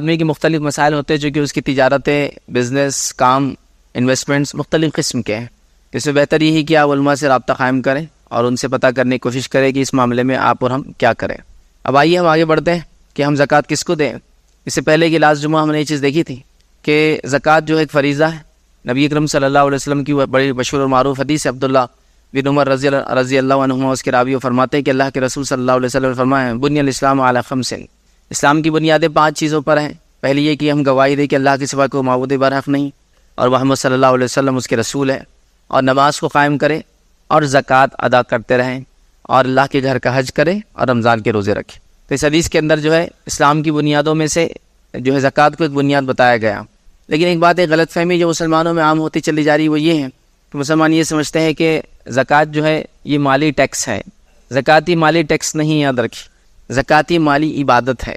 آدمی کے مختلف مسائل ہوتے ہیں، جو کہ اس کی تجارتیں، بزنس، کام، انویسٹمنٹس مختلف قسم کے ہیں. اس میں بہتر یہی کہ آپ علماء سے رابطہ قائم کریں اور ان سے پتہ کرنے کی کوشش کریں کہ اس معاملے میں آپ اور ہم کیا کریں. اب آئیے ہم آگے بڑھتے ہیں کہ ہم زکوٰۃ کس کو دیں. اس سے پہلے کہ لاسٹ جمعہ ہم نے یہ چیز دیکھی تھی کہ زکوٰۃ جو ایک فریضہ ہے. نبی اکرم صلی اللہ علیہ وسلم کی بڑی مشہور اور معروف حدیث ہے، عبداللہ بن عمر رضی اللہ عنہما اس کے راوی فرماتے ہیں کہ اللہ کے رسول صلی اللہ علیہ وسلم نے فرمایا بنی الاسلام علی خمس، اسلام کی بنیادیں 5 چیزوں پر ہیں. پہلی یہ کہ ہم گواہی دیں کہ اللہ کے سوا کوئی معبود برحق نہیں اور محمد صلی اللہ علیہ وسلم اس کے رسول ہے، اور نماز کو قائم کرے اور زکوٰۃ ادا کرتے رہیں اور اللہ کے گھر کا حج کرے اور رمضان کے روزے رکھے. تو اس حدیث کے اندر جو ہے اسلام کی بنیادوں میں سے جو ہے زکوٰۃ کو ایک بنیاد بتایا گیا. لیکن ایک بات، ایک غلط فہمی جو مسلمانوں میں عام ہوتی چلی جا رہی وہ یہ ہے کہ مسلمان یہ سمجھتے ہیں کہ زکوٰۃ جو ہے یہ مالی ٹیکس ہے. زکوٰۃ یہ مالی ٹیکس نہیں، یاد رکھیے. زکوٰۃ یہ مالی عبادت ہے.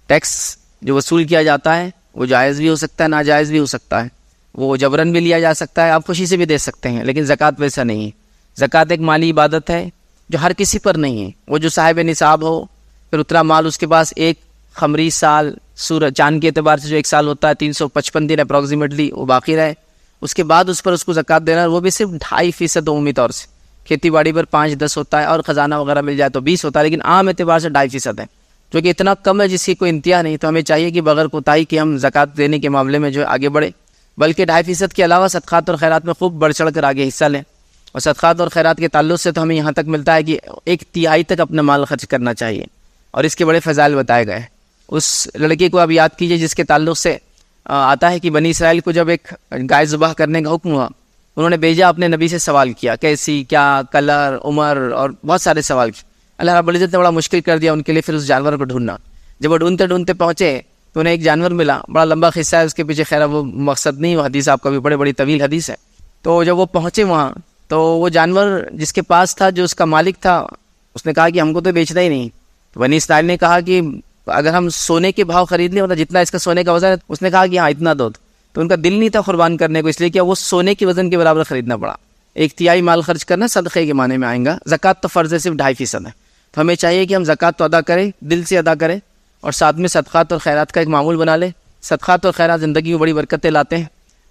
ٹیکس جو وصول کیا جاتا ہے وہ جائز بھی ہو سکتا ہے، ناجائز بھی ہو سکتا ہے، وہ جبراً بھی لیا جا سکتا ہے، آپ خوشی سے بھی دے سکتے ہیں. لیکن زکوٰۃ ویسا نہیں ہے. زکوٰۃ ایک مالی عبادت ہے جو ہر کسی پر نہیں ہے. وہ جو صاحب نصاب ہو، پھر اتنا مال اس کے پاس ایک قمری سال، سورج چاند کے اعتبار سے جو ایک سال ہوتا ہے 355 دن اپروکسیمیٹلی وہ باقی رہے، اس کے بعد اس پر اس کو زکوٰۃ دینا، وہ بھی صرف 2.5% عمومی طور سے. کھیتی باڑی پر 5-10 ہوتا ہے اور خزانہ وغیرہ مل جائے تو 20 ہوتا ہے، لیکن عام اعتبار سے 2.5% ہے، جو کہ اتنا کم ہے جس کی کوئی انتہا نہیں. تو ہمیں چاہیے کہ بغیر کوتاہی کے ہم زکوٰۃ دینے کے معاملے میں جو ہے آگے بڑھے، بلکہ 2.5% کے علاوہ صدقات اور خیرات میں خوب بڑھ چڑھ کر آگے حصہ لیں. اور صدقات اور خیرات کے تعلق سے تو ہمیں یہاں تک ملتا ہے کہ 1/3 تک اپنا مال خرچ کرنا چاہیے، اور اس کے بڑے فضائل بتائے گئے. اس لڑکے کو اب یاد کیجئے جس کے تعلق سے آتا ہے کہ بنی اسرائیل کو جب ایک گائے ذبح کرنے کا حکم ہوا، انہوں نے بھیجا، اپنے نبی سے سوال کیا کیسی، کیا کلر، عمر، اور بہت سارے سوال کیے. اللہ رب العزت نے بڑا مشکل کر دیا ان کے لیے پھر اس جانور کو ڈھونڈنا. جب وہ ڈھونڈتے ڈھونڈتے پہنچے تو انہیں ایک جانور ملا، بڑا لمبا قصہ ہے اس کے پیچھے، خیر وہ مقصد نہیں، وہ حدیث آپ کا بھی بڑی طویل حدیث ہے. تو جب وہ پہنچے وہاں تو وہ جانور جس کے پاس تھا، جو اس کا مالک تھا، اس نے کہا کہ ہم کو تو بیچنا ہی نہیں. تو بنی اسرائیل نے کہا کہ اگر ہم سونے کے بھاؤ خرید لیں، مطلب جتنا اس کا سونے کا وزن ہے، اس نے کہا کہ ہاں اتنا دو. تو ان کا دل نہیں تھا قربان کرنے کو، اس لیے کہ وہ سونے کے وزن کے برابر خریدنا پڑا. 1/3 مال خرچ کرنا صدقے کے معنی میں آئیں گا. زکوٰۃ تو فرض ہے، صرف 2.5% ہے. تو ہمیں چاہیے کہ ہم زکوٰۃ تو ادا کریں، دل سے ادا کریں، اور ساتھ میں صدقات اور خیرات کا ایک معمول بنا لیں. صدقات اور خیرات زندگی میں بڑی برکتیں لاتے ہیں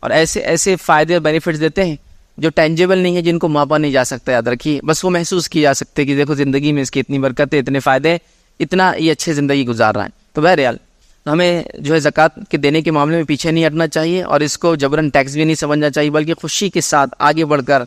اور ایسے فائدے اور بینیفٹس دیتے ہیں جو ٹینجیبل نہیں ہے، جن کو ماپا نہیں جا سکتا. یاد رکھیے، بس وہ محسوس کی جا سکتے کہ دیکھو زندگی میں اس کی اتنی برکتیں، اتنے فائدے، اتنا یہ اچھے زندگی گزار رہا ہے. تو بہرحال ہمیں جو ہے زکوٰۃ کے دینے کے معاملے میں پیچھے نہیں ہٹنا چاہیے، اور اس کو جبراً ٹیکس بھی نہیں سمجھنا چاہیے، بلکہ خوشی کے ساتھ آگے بڑھ کر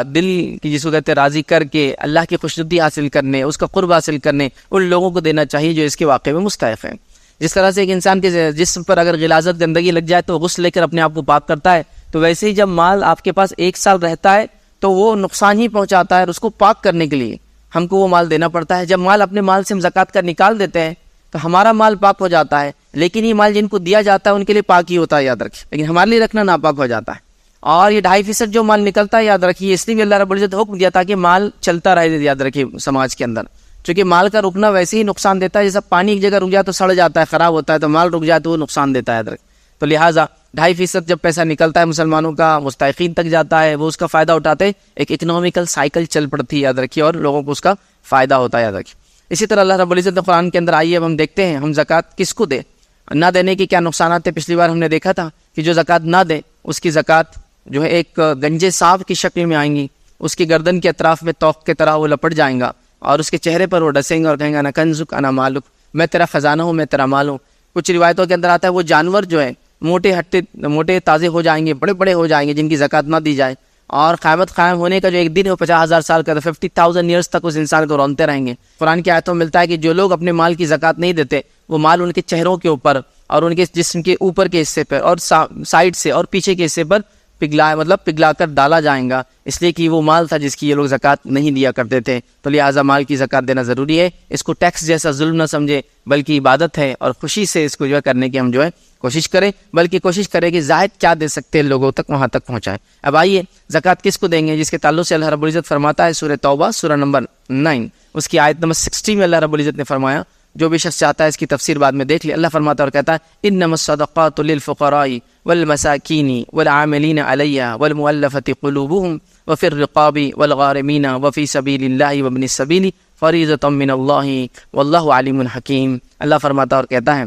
دل کی جس کو کہتے ہیں راضی کر کے اللہ کی خوشنودی حاصل کرنے، اس کا قرب حاصل کرنے ان لوگوں کو دینا چاہیے جو اس کے واقعے میں مستحق ہیں. جس طرح سے ایک انسان کے جسم پر اگر غلاظت گندگی لگ جائے تو غسل لے کر اپنے آپ کو پاک کرتا ہے، تو ویسے ہی جب مال آپ کے پاس 1 سال رہتا ہے تو وہ نقصان ہی پہنچاتا ہے، اور اس کو پاک کرنے کے لیے ہم کو وہ مال دینا پڑتا ہے. جب مال اپنے مال سے ہم زکوٰۃ کا نکال دیتے ہیں تو ہمارا مال پاک ہو جاتا ہے، لیکن یہ مال جن کو دیا جاتا ہے ان کے لیے پاک ہی ہوتا ہے، یاد رکھیے. لیکن ہمارے لیے رکھنا ناپاک ہو جاتا ہے. اور یہ 2.5% جو مال نکلتا ہے، یاد رکھیے، اس لیے بھی اللہ رب العزت حکم دیا تاکہ مال چلتا رہے. یاد رکھیے سماج کے اندر، چونکہ مال کا رکنا ویسے ہی نقصان دیتا ہے، جیسا پانی ایک جگہ رک جائے تو سڑ جاتا ہے، خراب ہوتا ہے، تو مال رک جائے تو وہ نقصان دیتا ہے. یاد رکھیے. تو لہٰذا 2.5% جب پیسہ نکلتا ہے مسلمانوں کا، مستحقین تک جاتا ہے، وہ اس کا فائدہ اٹھاتے ہیں، ایک اکنامیکل سائیکل چل پڑتی ہے. یاد رکھیے، اور لوگوں کو اس کا فائدہ ہوتا ہے. یاد رکھیے. اسی طرح اللہ رب العزت نے قرآن کے اندر، آئیے اب ہم دیکھتے ہیں ہم زکوٰۃ کس کو دیں، نہ دینے کے کیا نقصانات ہیں. پچھلی بار ہم نے دیکھا تھا کہ جو زکوٰۃ نہ دے اس کی زکوٰۃ جو ہے ایک گنجے صاف کی شکل میں آئیں گی، اس کی گردن کے اطراف میں توق کے طرح وہ لپٹ جائیں گا، اور اس کے چہرے پر وہ ڈسیں گے اور کہیں گے انا کنزک انا مالک، میں تیرا خزانہ ہوں، میں تیرا مال ہوں. کچھ روایتوں کے اندر آتا ہے وہ جانور جو ہے موٹے تازے ہو جائیں گے، بڑے بڑے ہو جائیں گے جن کی زکوٰۃ نہ دی جائے، اور قیامت قائم ہونے کا جو ایک دن ہے وہ 50,000 سال کا، 50,000 ایئرس تک اس انسان کو رونتے رہیں گے. قرآن کی آیتوں میں ملتا ہے کہ جو لوگ اپنے مال کی زکوٰۃ نہیں دیتے، وہ مال ان کے چہروں کے اوپر اور ان کے جسم کے اوپر کے حصے پر اور سائڈ سے اور پیچھے کے حصے پر پگھلا کر ڈالا جائیں گا، اس لیے کہ وہ مال تھا جس کی یہ لوگ زکوٰۃ نہیں دیا کرتے تھے. تو لہٰذا مال کی زکوٰۃ دینا ضروری ہے. اس کو ٹیکس جیسا ظلم نہ سمجھے، بلکہ عبادت ہے، اور خوشی سے اس کو جو ہے کرنے کی ہم جو ہے کوشش کریں، بلکہ کوشش کریں کہ زائد کیا دے سکتے ہیں لوگوں تک، وہاں تک پہنچائیں. اب آئیے زکوٰۃ کس کو دیں گے، جس کے تعلق سے اللہ رب العزت فرماتا ہے سورہ توبہ سورہ نمبر 9 اس کی آیت نمبر 60 میں اللہ رب العزت نے فرمایا، جو بھی شخص چاہتا ہے اس کی تفسیر بعد میں دیکھ لے. اللہ فرماتا ہے اور کہتا ہے انما الصدقات للفقراء والمساکین والعاملین علیہا والمؤلفۃ قلوبهم وفی الرقاب والغارمین وفی سبیل اللہ وابن السبیل فریضۃ من اللہ واللہ علیم حکیم. اللہ فرماتا اور کہتا ہے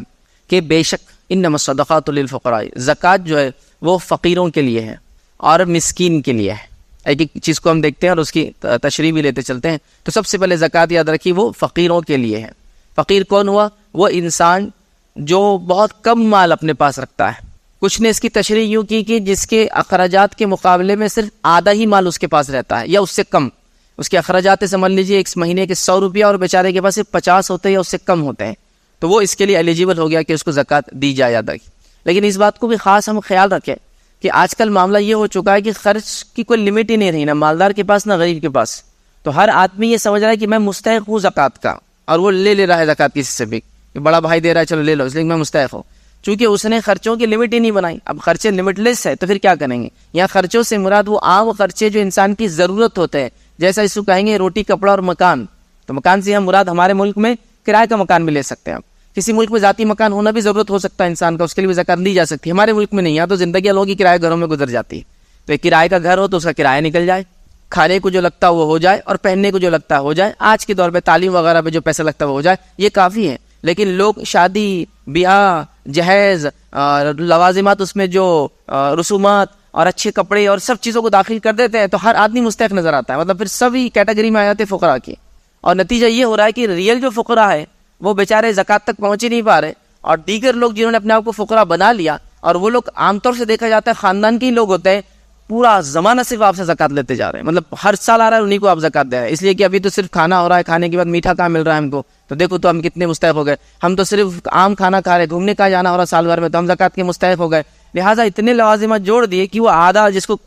کہ بے شک انما الصدقات للفقراء، زکوٰۃ جو ہے وہ فقیروں کے لیے ہے اور مسکین کے لیے ہے. ایک ایک چیز کو ہم دیکھتے ہیں اور اس کی تشریح بھی لیتے چلتے ہیں. تو سب سے پہلے زکوٰۃ یاد رکھیے وہ فقیروں کے لیے ہے. فقیر کون ہوا؟ وہ انسان جو بہت کم مال اپنے پاس رکھتا ہے. کچھ نے اس کی تشریح یوں کی کہ جس کے اخراجات کے مقابلے میں صرف آدھا ہی مال اس کے پاس رہتا ہے یا اس سے کم. اس کے اخراجات سمجھ لیجیے ایک مہینے کے 100 روپیہ اور بیچارے کے پاس صرف 50 ہوتے ہیں یا اس سے کم ہوتے ہیں، تو وہ اس کے لیے ایلیجیبل ہو گیا کہ اس کو زکوٰۃ دی جائے یاد رکھیے. لیکن اس بات کو بھی خاص ہم خیال رکھیں کہ آج کل معاملہ یہ ہو چکا ہے کہ خرچ کی کوئی لمٹ ہی نہیں رہی، نہ مالدار کے پاس نہ غریب کے پاس. تو ہر آدمی یہ سمجھ رہا ہے کہ میں مستحق ہوں زکوٰۃ کا، اور وہ لے رہا ہے زکوٰۃ کسی سے بھی، کہ بڑا بھائی دے رہا ہے چلو لے لو اس لیے میں مستحق ہوں. چونکہ اس نے خرچوں کی لمٹ ہی نہیں بنائی. اب خرچے لمٹ لیس ہے تو پھر کیا کریں گے؟ یہاں خرچوں سے مراد وہ عام خرچے جو انسان کی ضرورت ہوتے ہیں، جیسا اس کو کہیں گے روٹی کپڑا اور مکان. تو مکان سے ہم مراد ہمارے ملک میں کرائے کا مکان بھی لے سکتے ہیں. کسی ملک میں ذاتی مکان ہونا بھی ضرورت ہو سکتا ہے انسان کا، اس کے لیے بھی زکوٰۃ دی جا سکتی ہے. ہمارے ملک میں نہیں، یہاں تو زندگی لوگوں کی کرائے گھروں میں گزر جاتی ہے. تو ایک کرائے کا گھر ہو تو اس کا کرایہ نکل جائے، کھانے کو جو لگتا ہے وہ ہو جائے، اور پہننے کو جو لگتا ہے ہو جائے. آج کے دور پہ تعلیم وغیرہ پہ جو پیسہ لگتا ہے وہ ہو جائے، یہ کافی ہے. لیکن لوگ شادی بیاہ جہیز لوازمات، اس میں جو رسومات اور اچھے کپڑے اور سب چیزوں کو داخل کر دیتے ہیں، تو ہر آدمی مستحق نظر آتا ہے. مطلب پھر سبھی کیٹیگری میں آ جاتے فقراء کی. اور نتیجہ یہ ہو رہا ہے کہ ریئل جو فقراء ہے وہ بیچارے زکوٰۃ تک پہنچ ہی نہیں پا رہے، اور دیگر لوگ جنہوں نے اپنے آپ کو فقراء بنا لیا، اور وہ لوگ عام طور سے دیکھا جاتا ہے خاندان کے ہی لوگ ہوتے ہیں، پورا زمانہ صرف آپ سے زکوٰۃ لیتے جا رہے ہیں. مطلب ہر سال آ رہا ہے انہیں کو آپ زکوٰۃ دے رہے ہیں، اس لیے کہ ابھی تو صرف کھانا ہو رہا ہے، کھانے کے بعد میٹھا کہاں مل رہا ہے ہم کو. تو دیکھو تو ہم کتنے مستحق ہو گئے. ہم تو صرف عام کھانا کھا رہے، گھومنے کا جانا ہو رہا سال بھر میں، تو ہم زکوٰۃ کے مستحق ہو گئے. لہٰذا اتنے لوازمات جوڑ دیے کہ وہ آدھا، جس کو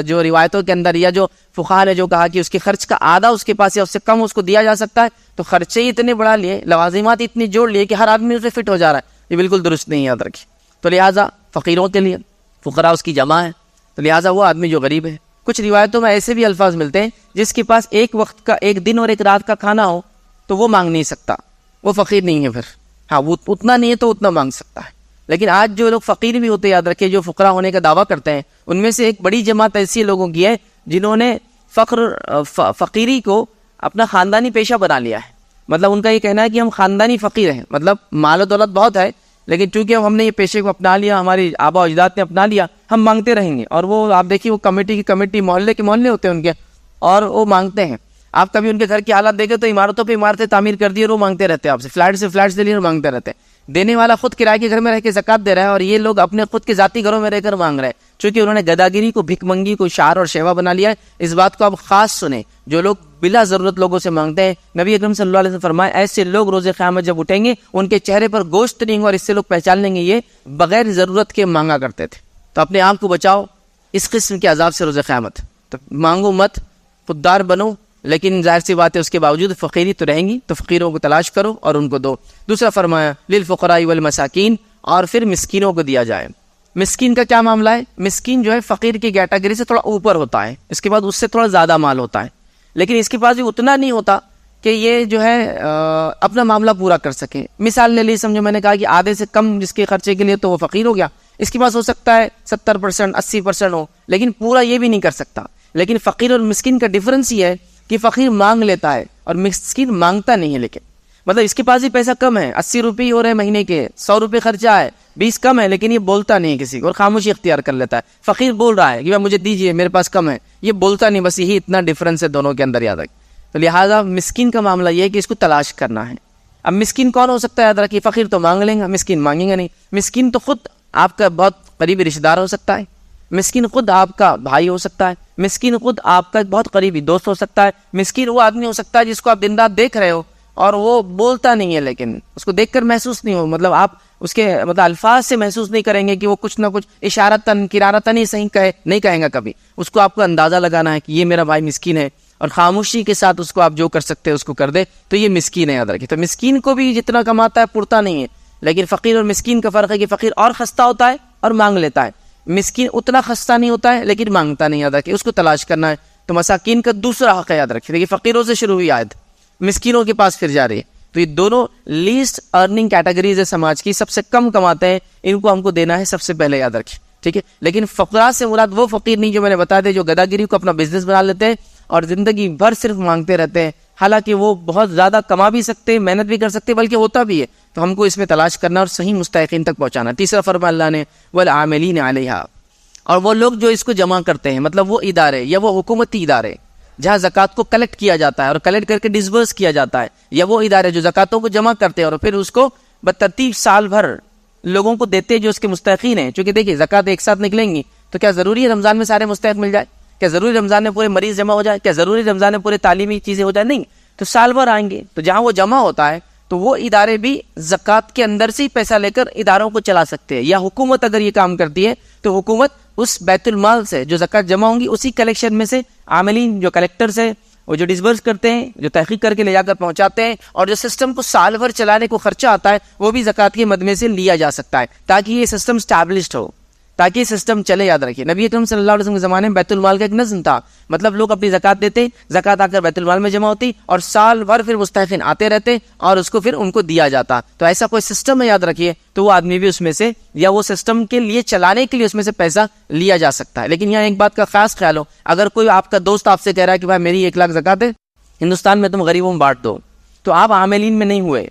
جو روایتوں کے اندر یا جو فقہاء نے جو کہا کہ اس کے خرچ کا آدھا اس کے پاس یا اس سے کم اس کو دیا جا سکتا ہے، تو خرچے ہی اتنے بڑھا لیے، لوازمات اتنی جوڑ لیے کہ ہر آدمی اسے فٹ ہو جا رہا ہے. یہ بالکل درست نہیں یاد رکھیے. تو لہٰذا فقیروں کے لیے، فقراء اس کی جمع ہے، تو لہٰذا وہ آدمی جو غریب ہے. کچھ روایتوں میں ایسے بھی الفاظ ملتے ہیں جس کے پاس ایک وقت کا، ایک دن اور ایک رات کا کھانا ہو تو وہ مانگ نہیں سکتا، وہ فقیر نہیں ہے. پھر ہاں وہ اتنا نہیں ہے تو اتنا مانگ سکتا ہے. لیکن آج جو لوگ فقیر بھی ہوتے، یاد رکھیں، جو فقراء ہونے کا دعویٰ کرتے ہیں، ان میں سے ایک بڑی جماعت ایسی لوگوں کی ہے جنہوں نے فقیری کو اپنا خاندانی پیشہ بنا لیا ہے. مطلب ان کا یہ کہنا ہے کہ ہم خاندانی فقیر ہیں، مطلب مال و دولت بہت ہے، لیکن چونکہ ہم نے یہ پیشے کو اپنا لیا، ہماری آبا و اجداد نے اپنا لیا، ہم مانگتے رہیں گے. اور وہ آپ دیکھیے وہ کمیٹی کی کمیٹی، محلے کے محلے ہوتے ہیں ان کے، اور وہ مانگتے ہیں. آپ کبھی ان کے گھر کی حالت دیکھیں تو عمارتوں پہ عمارتیں تعمیر کر دی اور وہ مانگتے رہتے ہیں آپ سے، فلیٹ سے فلیٹ سے لیے اور مانگتے رہتے ہیں. دینے والا خود کرائے کے گھر میں رہ کے زکوٰۃ دے رہا ہے، اور یہ لوگ اپنے خود کے ذاتی گھروں میں رہ کر مانگ رہے ہیں. چونکہ انہوں نے گداگیری کو، بھک منگی کو شعار اور شیوا بنا لیا ہے. اس بات کو آپ خاص سنیں، جو لوگ بلا ضرورت لوگوں سے مانگتے ہیں، نبی اکرم صلی اللہ علیہ وسلم فرمائے ایسے لوگ روز قیامت جب اٹھیں گے ان کے چہرے پر گوشت نہیں ہوگا، اور اس سے لوگ پہچان لیں گے یہ بغیر ضرورت کے مانگا کرتے تھے. تو اپنے آپ کو بچاؤ اس قسم کے عذاب سے روز قیامت. تو مانگو مت، خوددار بنو، لیکن ظاہر سی بات ہے اس کے باوجود فقیری تو رہیں گی، تو فقیروں کو تلاش کرو اور ان کو دو. دوسرا فرمایا للفقراء والمساکین، اور پھر مسکینوں کو دیا جائے. مسکین کا کیا معاملہ ہے؟ مسکین جو ہے فقیر کی کیٹیگری سے تھوڑا اوپر ہوتا ہے، اس کے بعد اس سے تھوڑا زیادہ مال ہوتا ہے، لیکن اس کے پاس بھی اتنا نہیں ہوتا کہ یہ جو ہے اپنا معاملہ پورا کر سکے. مثال لے لی، سمجھو میں نے کہا کہ آدھے سے کم جس کے خرچے کے لیے تو وہ فقیر ہو گیا. اس کے پاس ہو سکتا ہے 70% 80% ہو، لیکن پورا یہ بھی نہیں کر سکتا. لیکن فقیر اور مسکین کا ڈفرنس یہ ہے کہ فقیر مانگ لیتا ہے اور مسکین مانگتا نہیں ہے. لیکن مطلب اس کے پاس بھی پیسہ کم ہے، 80 روپے ہو رہے مہینے کے، 100 روپے خرچہ ہے، 20 کم ہے، لیکن یہ بولتا نہیں ہے کسی کو اور خاموشی اختیار کر لیتا ہے. فقیر بول رہا ہے کہ مجھے دیجیے، میرے پاس کم ہے، یہ بولتا نہیں. بس یہی اتنا ڈفرنس ہے دونوں کے اندر، یاد رکھ. تو لہٰذا مسکین کا معاملہ یہ ہے کہ اس کو تلاش کرنا ہے. اب مسکین کون ہو سکتا ہے؟ یاد رکھیے، فقیر تو مانگ لیں گا، مسکین مانگیں گا نہیں. مسکین تو خود آپ کا بہت قریبی رشتہ دار ہو سکتا ہے، مسکین خود آپ کا بھائی ہو سکتا ہے، مسکین خود آپ کا بہت قریبی دوست ہو سکتا ہے. مسکین وہ آدمی ہو سکتا ہے جس کو آپ دن رات دیکھ رہے ہو اور وہ بولتا نہیں ہے، لیکن اس کو دیکھ کر محسوس نہیں ہو، مطلب آپ اس کے الفاظ سے محسوس نہیں کریں گے کہ وہ کچھ نہ کچھ اشارتاً کرارتاً ہی صحیح نہیں کہیں گا کبھی. اس کو آپ کو اندازہ لگانا ہے کہ یہ میرا بھائی مسکین ہے، اور خاموشی کے ساتھ اس کو آپ جو کر سکتے ہیں اس کو کر دے، تو یہ مسکین ہے. یاد رکھیں، تو مسکین کو بھی جتنا کماتا ہے پورتا نہیں ہے. لیکن فقیر اور مسکین کا فرق ہے کہ فقیر اور خستہ ہوتا ہے اور مانگ لیتا ہے، مسکین اتنا خستہ نہیں ہوتا ہے لیکن مانگتا نہیں. یاد رکھیں، اس کو تلاش کرنا ہے. تو مساکین کا دوسرا حق ہے، یاد رکھیں. دیکھیے فقیروں سے شروع ہوئی آیت، مسکینوں کے پاس پھر جا رہی ہے. تو یہ دونوں لیسٹ ارننگ کیٹیگریز ہے سماج کی، سب سے کم کماتے ہیں، ان کو ہم کو دینا ہے سب سے پہلے، یاد رکھیں. ٹھیک ہے، لیکن فقراء سے مراد وہ فقیر نہیں جو میں نے بتا دے، جو گداگیری کو اپنا بزنس بنا لیتے ہیں اور زندگی بھر صرف مانگتے رہتے ہیں، حالانکہ وہ بہت زیادہ کما بھی سکتے ہیں, محنت بھی کر سکتے ہیں, بلکہ ہوتا بھی ہے. تو ہم کو اس میں تلاش کرنا اور صحیح مستحقین تک پہنچانا. تیسرا فرمان اللہ نے والعاملین علیہا, اور وہ لوگ جو اس کو جمع کرتے ہیں, مطلب وہ ادارے یا وہ حکومتی ادارے جہاں زکوٰۃ کو کلیکٹ کیا جاتا ہے اور کلیکٹ کر کے ڈسبرس کیا جاتا ہے, یا وہ ادارے جو زکوٰۃوں کو جمع کرتے ہیں اور پھر اس کو بترتیب سال بھر لوگوں کو دیتے ہیں جو اس کے مستحقین ہیں. چونکہ دیکھیے زکوٰۃ ایک ساتھ نکلیں گی تو کیا ضروری ہے رمضان میں سارے مستحق مل جائے؟ کیا ضروری رمضان میں پورے مریض جمع ہو جائے؟ کیا ضروری رمضان میں پورے تعلیمی چیزیں ہو جائے؟ نہیں. تو سال بھر آئیں گے, تو جہاں وہ جمع ہوتا ہے تو وہ ادارے بھی زکوٰۃ کے اندر سے ہی پیسہ لے کر اداروں کو چلا سکتے ہیں. یا حکومت اگر یہ کام کرتی ہے تو حکومت اس بیت المال سے جو زکوٰۃ جمع ہوں گی اسی کلیکشن میں سے عاملین جو کلیکٹرز ہیں, وہ جو ڈسبرس کرتے ہیں, جو تحقیق کر کے لے جا کر پہنچاتے ہیں, اور جو سسٹم کو سال بھر چلانے کو خرچہ آتا ہے وہ بھی زکوٰۃ کے مد میں سے لیا جا سکتا ہے, تاکہ یہ سسٹم اسٹیبلشڈ ہو, تاکہ یہ سسٹم چلے. یاد رکھیے نبی اکرم صلی اللہ علیہ وسلم کے زمانے میں بیت المال کا ایک نظم تھا, مطلب لوگ اپنی زکوٰۃ دیتے, زکوٰۃ آ کر بیت المال میں جمع ہوتی اور سال بھر پھر مستحقین آتے رہتے اور اس کو پھر ان کو دیا جاتا. تو ایسا کوئی سسٹم ہے, یاد رکھیے, تو وہ آدمی بھی اس میں سے یا وہ سسٹم کے لیے چلانے کے لیے اس میں سے پیسہ لیا جا سکتا ہے. لیکن یہاں ایک بات کا خاص خیال ہو, اگر کوئی آپ کا دوست آپ سے کہہ رہا ہے کہ بھائی میری 1 لاکھ زکوٰۃ ہے, ہندوستان میں تم غریبوں میں بانٹ دو, تو آپ عاملین میں نہیں ہوئے,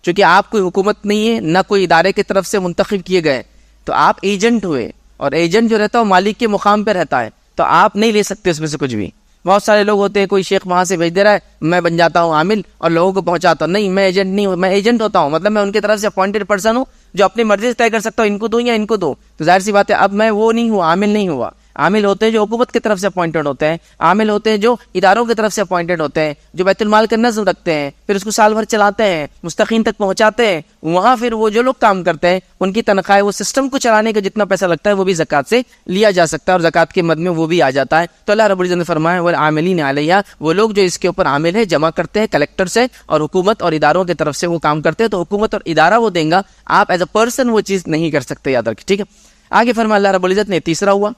چونکہ آپ کوئی حکومت نہیں ہے, نہ کوئی ادارے کی طرف سے منتخب کیے گئے, تو آپ ایجنٹ ہوئے, اور ایجنٹ جو رہتا ہے وہ مالک کے مقام پہ رہتا ہے, تو آپ نہیں لے سکتے اس میں سے کچھ بھی. بہت سارے لوگ ہوتے ہیں, کوئی شیخ وہاں سے بھیج دے رہا ہے, میں بن جاتا ہوں عامل اور لوگوں کو پہنچاتا ہوں. نہیں, میں ایجنٹ نہیں ہوں, میں ایجنٹ ہوتا ہوں, مطلب میں ان کی طرف سے اپوائنٹڈ پرسن ہوں جو اپنی مرضی سے طے کر سکتا ہوں ان کو دوں یا ان کو دوں. تو ظاہر سی بات ہے اب میں وہ نہیں ہوں, عامل نہیں ہوا. عامل ہوتے ہیں جو حکومت کی طرف سے اپوائنٹڈ ہوتے ہیں, عامل ہوتے ہیں جو اداروں کی طرف سے اپوائنٹڈ ہوتے ہیں, جو بیت المال کا نظم رکھتے ہیں, پھر اس کو سال بھر چلاتے ہیں, مستحقین تک پہنچاتے ہیں. وہاں پھر وہ جو لوگ کام کرتے ہیں ان کی تنخواہ, وہ سسٹم کو چلانے کا جتنا پیسہ لگتا ہے وہ بھی زکوٰۃ سے لیا جا سکتا ہے, اور زکوٰۃ کے مد میں وہ بھی آ جاتا ہے. تو اللہ رب العزت نے فرمایا والعاملین علیہا, وہ لوگ جو اس کے اوپر عامل ہے, جمع کرتے ہیں, کلیکٹر سے اور حکومت اور اداروں کی طرف سے وہ کام کرتے ہیں, تو حکومت اور ادارہ وہ دیں گا, آپ ایز اے پرسن وہ چیز نہیں کر سکتے, یاد رکھیں. ٹھیک ہے, آگے فرمایا اللہ رب العزت نے, تیسرا ہوا.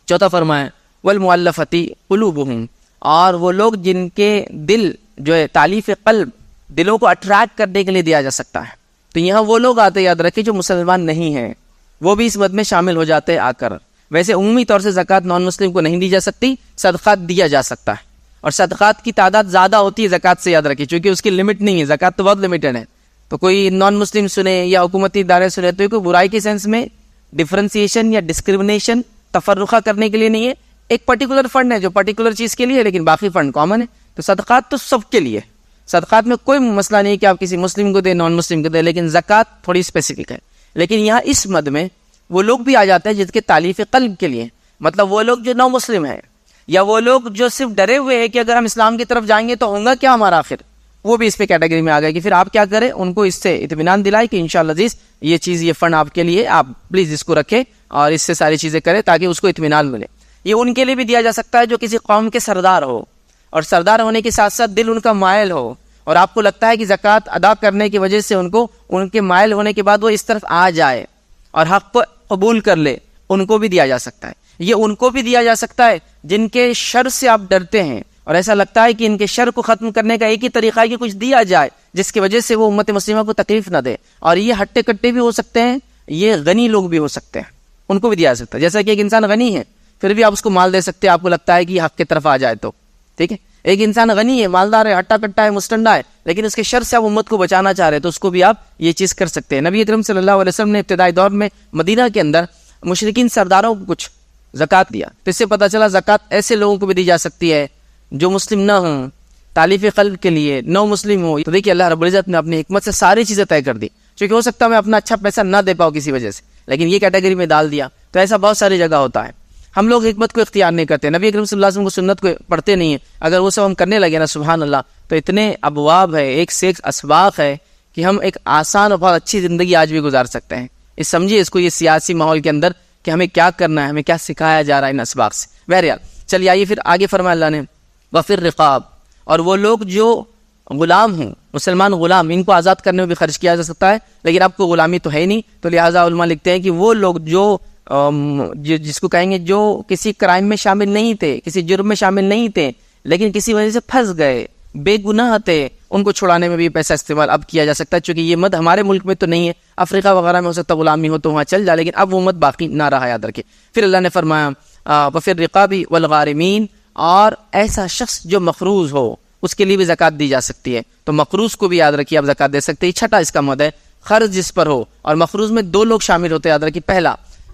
چوتھا فرمایا والمؤلفۃ قلوبہم, اور وہ لوگ جن کے دل جو ہے تالیف قلب, دلوں کو اٹریکٹ کرنے کے لیے دیا جا سکتا ہے. تو یہاں وہ لوگ آتے, یاد رکھیں, جو مسلمان نہیں ہیں, وہ بھی اس مد میں شامل ہو جاتے ہیں آ کر. ویسے عمومی طور سے زکوٰۃ نان مسلم کو نہیں دی جا سکتی, صدقات دیا جا سکتا ہے, اور صدقات کی تعداد زیادہ ہوتی ہے زکوٰۃ سے, یاد رکھیں, چونکہ اس کی لمٹ نہیں ہے, زکوٰۃ تو بہت لمیٹڈ ہے. تو کوئی نان مسلم سنے یا حکومتی ادارے سنے تو کوئی برائی کے سینس میں ڈفرینسیشن یا ڈسکریمنیشن, تفرقہ کرنے کے لیے نہیں ہے. ایک پرٹیکولر فنڈ ہے جو پرٹیکولر چیز کے لیے ہے, لیکن باقی فنڈ کامن ہے. تو صدقات تو سب کے لیے, صدقات میں کوئی مسئلہ نہیں کہ آپ کسی مسلم کو دیں, نان مسلم کو دیں, لیکن زکوٰۃ تھوڑی اسپیسیفک ہے. لیکن یہاں اس مد میں وہ لوگ بھی آ جاتے ہیں جس کے تالیف قلب کے لیے, مطلب وہ لوگ جو نو مسلم ہیں, یا وہ لوگ جو صرف ڈرے ہوئے ہیں کہ اگر ہم اسلام کی طرف جائیں گے تو ہوگا کیا ہمارا آخر, وہ بھی اس پہ کیٹیگری میں آ گئے. کہ پھر آپ کیا کریں, ان کو اس سے اطمینان دلائے کہ انشاءاللہ عزیز یہ چیز, یہ فنڈ آپ کے لیے, آپ پلیز اس کو رکھیں اور اس سے ساری چیزیں کریں تاکہ اس کو اطمینان ملے. یہ ان کے لیے بھی دیا جا سکتا ہے جو کسی قوم کے سردار ہو, اور سردار ہونے کے ساتھ ساتھ دل ان کا مائل ہو, اور آپ کو لگتا ہے کہ زکوٰۃ ادا کرنے کی وجہ سے ان کو, ان کے مائل ہونے کے بعد وہ اس طرف آ جائے اور حق کو قبول کر لے, ان کو بھی دیا جا سکتا ہے. یہ ان کو بھی دیا جا سکتا ہے جن کے شر سے آپ ڈرتے ہیں اور ایسا لگتا ہے کہ ان کے شر کو ختم کرنے کا ایک ہی طریقہ ہے کہ کچھ دیا جائے جس کی وجہ سے وہ امت مسلمہ کو تکلیف نہ دے. اور یہ ہٹے کٹے بھی ہو سکتے ہیں, یہ غنی لوگ بھی ہو سکتے ہیں, ان کو بھی دیا جا سکتا ہے. جیسا کہ ایک انسان غنی ہے پھر بھی آپ اس کو مال دے سکتے ہیں, آپ کو لگتا ہے کہ یہ حق کی طرف آ جائے تو ٹھیک ہے. ایک انسان غنی ہے, مالدار ہے, ہٹا کٹا ہے, مستنڈا ہے, لیکن اس کے شر سے آپ امت کو بچانا چاہ رہے ہیں تو اس کو بھی آپ یہ چیز کر سکتے ہیں. نبی اکرم صلی اللہ علیہ وسلم نے ابتدائی دور میں مدینہ کے اندر مشرکین سرداروں کو کچھ زکوٰۃ دیا, تو اس سے پتہ چلا زکوٰۃ ایسے لوگوں کو بھی دی جا سکتی ہے جو مسلم نہ ہوں, تالیف قلب کے لیے نو مسلم ہو. تو دیکھیے اللہ رب العزت نے اپنی حکمت سے ساری چیزیں طے کر دی, چونکہ ہو سکتا ہے میں اپنا اچھا پیسہ نہ دے پاؤں کسی وجہ سے, لیکن یہ کیٹیگری میں ڈال دیا. تو ایسا بہت ساری جگہ ہوتا ہے. ہم لوگ حکمت کو اختیار نہیں کرتے, نبی اکرم صلی اللہ علیہ وسلم کو سنت کو پڑھتے نہیں ہیں. اگر وہ سب ہم کرنے لگے نا, سبحان اللہ, تو اتنے ابواب ہے, ایک سے ایک اسباق ہے کہ ہم ایک آسان اور بہت اچھی زندگی آج بھی گزار سکتے ہیں. اس سمجھیے اس کو, یہ سیاسی ماحول کے اندر کہ ہمیں کیا کرنا ہے, ہمیں کیا سکھایا جا رہا ہے ان اسباق سے. بہرحال چلیے آئیے پھر آگے فرمایا اللہ نے وفر رقاب, اور وہ لوگ جو غلام ہوں, مسلمان غلام, ان کو آزاد کرنے میں بھی خرچ کیا جا سکتا ہے, لیکن اب کو غلامی تو ہے نہیں. تو لہٰذا علماء لکھتے ہیں کہ وہ لوگ جو جس کو کہیں گے جو کسی کرائم میں شامل نہیں تھے, کسی جرم میں شامل نہیں تھے, لیکن کسی وجہ سے پھنس گئے, بے گناہ تھے, ان کو چھڑانے میں بھی پیسہ استعمال اب کیا جا سکتا ہے. چونکہ یہ مد ہمارے ملک میں تو نہیں ہے, افریقہ وغیرہ میں ہو سکتا غلامی ہو تو وہاں چل جائے, لیکن اب وہ مد باقی نہ رہا, یاد رکھے. پھر اللہ نے فرمایا وفر رقاب والغارمین, اور ایسا شخص جو مفروض ہو, اس کے لیے بھی زکوٰۃ دی جا سکتی ہے. تو مقروض کو بھی یاد رکھیے آپ زکوٰۃ دے سکتے ہیں. چھٹا اس کا مد ہے قرض جس پر ہو, اور مقروض میں دو لوگ شامل ہوتے ہیں, یاد رکھیے. پہلا,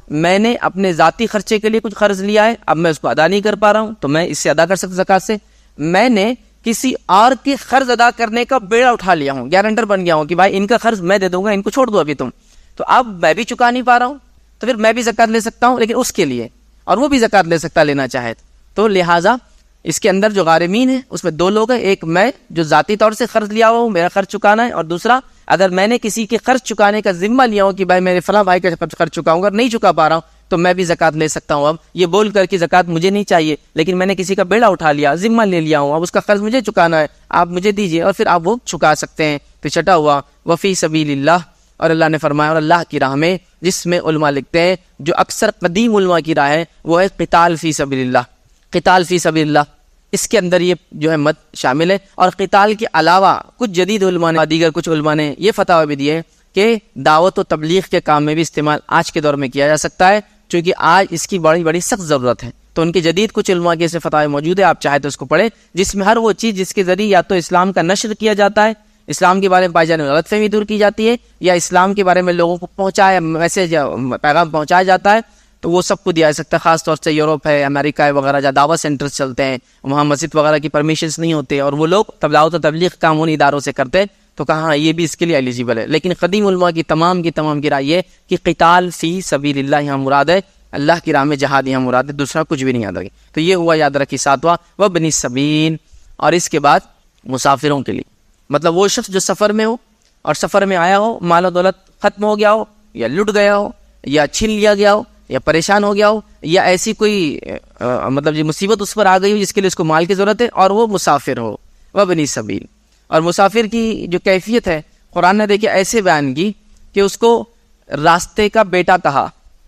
میں نے اپنے ذاتی خرچے کے لیے کچھ قرض لیا ہے, اب میں اس کو ادا نہیں کر پا رہا ہوں, تو میں اس سے ادا کر سکتا زکوٰۃ سے. میں نے کسی اور کے قرض ادا کرنے کا بیڑا اٹھا لیا ہوں, گارنٹر بن گیا ہوں کہ بھائی ان کا قرض میں دے دوں گا, ان کو چھوڑ دو ابھی تم, تو اب میں بھی چکا نہیں پا رہا ہوں, تو پھر میں بھی زکوٰۃ لے سکتا ہوں, لیکن اس کے لیے, اور وہ بھی زکوٰۃ لے سکتا لینا چاہے تو. لہٰذا اس کے اندر جو غارمین ہیں اس میں دو لوگ ہیں, ایک میں جو ذاتی طور سے قرض لیا ہوں, میرا قرض چکانا ہے, اور دوسرا اگر میں نے کسی کے قرض چکانے کا ذمہ لیا ہوں کہ بھائی میں فلاں بھائی کا قرض چکاؤں گا, نہیں چکا پا رہا ہوں, تو میں بھی زکوٰۃ لے سکتا ہوں. اب یہ بول کر کہ زکوٰۃ مجھے نہیں چاہیے, لیکن میں نے کسی کا بیڑا اٹھا لیا, ذمہ لے لیا ہوں, اب اس کا قرض مجھے چکانا ہے, آپ مجھے دیجیے, اور پھر آپ وہ چکا سکتے ہیں. تو چھٹا ہوا وفی سبیل اللہ, اور اللہ نے فرمایا اور اللہ کی راہ میں, جس میں علماء لکھتے ہیں جو اکثر قدیم علماء کی راہ ہے وہ ہے قتال فی سبیل اللہ. قتال فی سبیل اللہ, اس کے اندر یہ جو ہے مد شامل ہے. اور قتال کے علاوہ کچھ جدید علماء نے, دیگر کچھ علماء نے یہ فتویٰ بھی دیے کہ دعوت و تبلیغ کے کام میں بھی استعمال آج کے دور میں کیا جا سکتا ہے, چونکہ آج اس کی بڑی بڑی سخت ضرورت ہے. تو ان کے جدید کچھ علماء کے ایسے فتوے موجود ہیں, آپ چاہیں تو اس کو پڑھیں, جس میں ہر وہ چیز جس کے ذریعے یا تو اسلام کا نشر کیا جاتا ہے, اسلام کے بارے میں پائی جانے والی غلط فہمی دور کی جاتی ہے, یا اسلام کے بارے میں لوگوں کو پہنچایا میسج یا پیغام پہنچایا جاتا ہے, تو وہ سب کو دیا جا سکتا ہے. خاص طور سے یوروپ ہے, امریکہ ہے وغیرہ, جہاں دعوت سینٹرز چلتے ہیں, وہاں مسجد وغیرہ کی پرمیشنز نہیں ہوتے, اور وہ لوگ دعوت و تبلیغ کام ان اداروں سے کرتے ہیں, تو کہاں یہ بھی اس کے لیے ایلیجیبل ہے. لیکن قدیم علماء کی تمام کی رائے یہ کہ قتال فی سبیل اللہ یہاں مراد ہے, اللہ کی راہ میں جہاد یہاں مراد ہے, دوسرا کچھ بھی نہیں یاد رکھے. تو یہ ہوا یاد رکھی ساتواں وابن السبیل. اور اس کے بعد مسافروں کے لیے, مطلب وہ شخص جو سفر میں ہو اور سفر میں آیا ہو, مال و دولت ختم ہو گیا ہو, یا لٹ گیا ہو, یا چھین لیا گیا ہو, یا پریشان ہو گیا ہو, یا ایسی کوئی مطلب یہ مصیبت اس پر آ گئی ہو جس کے لیے اس کو مال کی ضرورت ہے, اور وہ مسافر ہو, وابن السبیل. اور مسافر کی جو کیفیت ہے قرآن نے دیکھیے ایسے بیان کی کہ اس کو راستے کا بیٹا کہا.